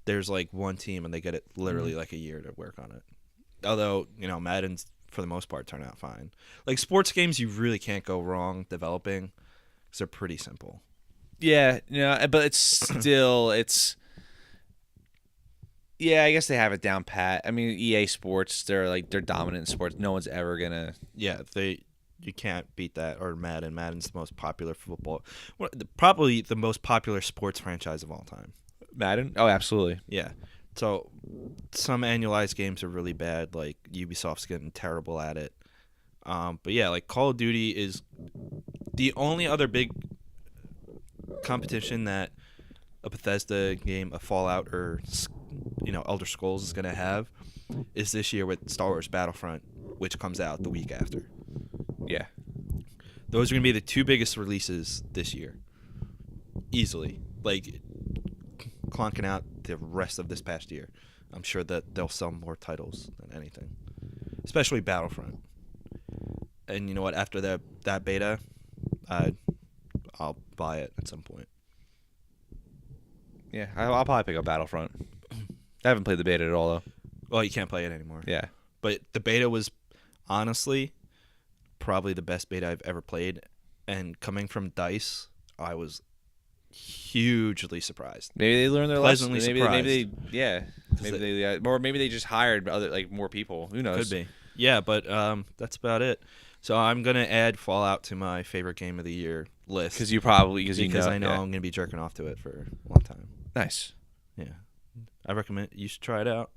Speaker 2: there's like one team and they get it literally like a year to work on it. Although Maddens for the most part turn out fine. Like sports games, you really can't go wrong developing because they're pretty simple.
Speaker 1: Yeah, but it's still Yeah, I guess they have it down pat. I mean, EA Sports, they're dominant in sports. No one's ever gonna.
Speaker 2: Yeah, you can't beat that. Or Madden. Madden's the most popular football, probably the most popular sports franchise of all time.
Speaker 1: Madden? Oh, absolutely.
Speaker 2: Yeah. So some annualized games are really bad. Like Ubisoft's getting terrible at it. But yeah, like Call of Duty is the only other big competition that a Bethesda game, a Fallout, or Elder Scrolls is gonna have is this year with Star Wars Battlefront, which comes out the week after.
Speaker 1: Yeah.
Speaker 2: Those are gonna be the 2 biggest releases this year, easily. Like clonking out the rest of this past year. I'm sure that they'll sell more titles than anything, especially Battlefront. And you know what? After that beta, I'll buy it at some point.
Speaker 1: Yeah, I'll probably pick up Battlefront. I haven't played the beta at all though.
Speaker 2: Well, you can't play it anymore.
Speaker 1: Yeah.
Speaker 2: But the beta was honestly probably the best beta I've ever played. And coming from DICE, I was hugely surprised.
Speaker 1: Maybe they learned their lesson.
Speaker 2: Pleasantly
Speaker 1: Maybe they just hired more people. Who knows?
Speaker 2: Could be. Yeah, but that's about it. So I'm gonna add Fallout to my favorite game of the year list
Speaker 1: Because you probably because
Speaker 2: I know
Speaker 1: yeah.
Speaker 2: I'm gonna be jerking off to it for a long time.
Speaker 1: Nice.
Speaker 2: Yeah, I recommend you should try it out.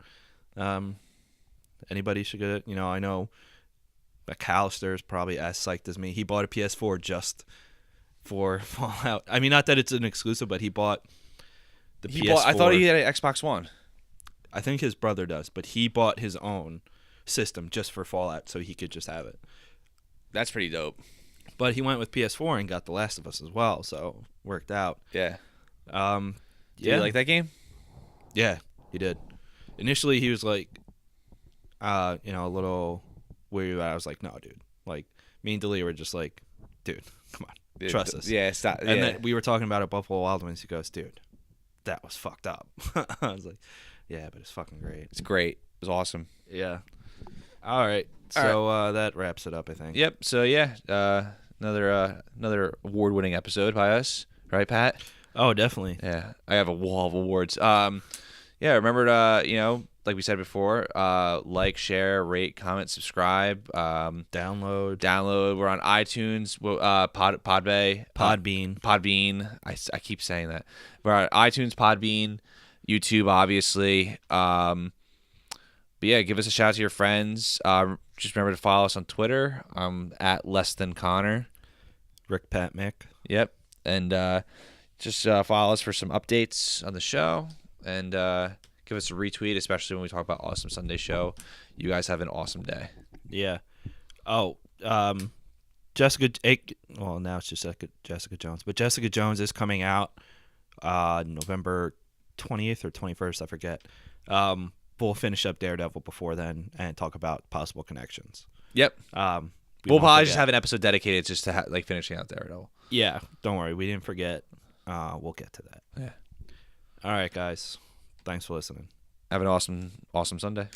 Speaker 2: Anybody should get it. You know, I know McAllister is probably as psyched as me. He bought a PS4 just for Fallout. I mean, not that it's an exclusive, but he bought the PS4.
Speaker 1: I thought he had an Xbox One.
Speaker 2: I think his brother does, but he bought his own system just for Fallout, so he could just have it.
Speaker 1: That's pretty dope.
Speaker 2: But he went with PS4 and got The Last of Us as well, so worked out.
Speaker 1: Yeah.
Speaker 2: Yeah,
Speaker 1: Did you like that game?
Speaker 2: Yeah, he did. Initially, he was like, a little weird. About it. I was like, no, dude. Like, me and Delia were just like, dude, come on, trust us.
Speaker 1: Yeah, stop.
Speaker 2: And then we were talking about it, Buffalo Wild Wings. He goes, dude, that was fucked up. I was like, yeah, but it's fucking great.
Speaker 1: It's great. It was awesome.
Speaker 2: Yeah. All right. So that wraps it up, I think.
Speaker 1: Yep. So yeah, another award-winning episode by us, right, Pat?
Speaker 2: Oh, definitely.
Speaker 1: Yeah, I have a wall of awards. Yeah, remember to like we said before, like, share, rate, comment, subscribe, download. We're on iTunes, Podbean. I keep saying that. We're on iTunes, Podbean, YouTube, obviously. But yeah, give us a shout out to your friends. Just remember to follow us on Twitter. At Less Than Connor.
Speaker 2: Rick, Pat, Mick.
Speaker 1: Yep, and just follow us for some updates on the show, and give us a retweet, especially when we talk about Awesome Sunday Show. You guys have an awesome day.
Speaker 2: Yeah. Oh, Jessica. Well, now it's just Jessica Jones, but Jessica Jones is coming out November 20th or 21st. I forget. We'll finish up Daredevil before then and talk about possible connections.
Speaker 1: Yep.
Speaker 2: We'll
Speaker 1: probably just have an episode dedicated just to finishing out Daredevil.
Speaker 2: Yeah, don't worry. We didn't forget. We'll get to that.
Speaker 1: Yeah.
Speaker 2: All right, guys. Thanks for listening.
Speaker 1: Have an awesome Sunday.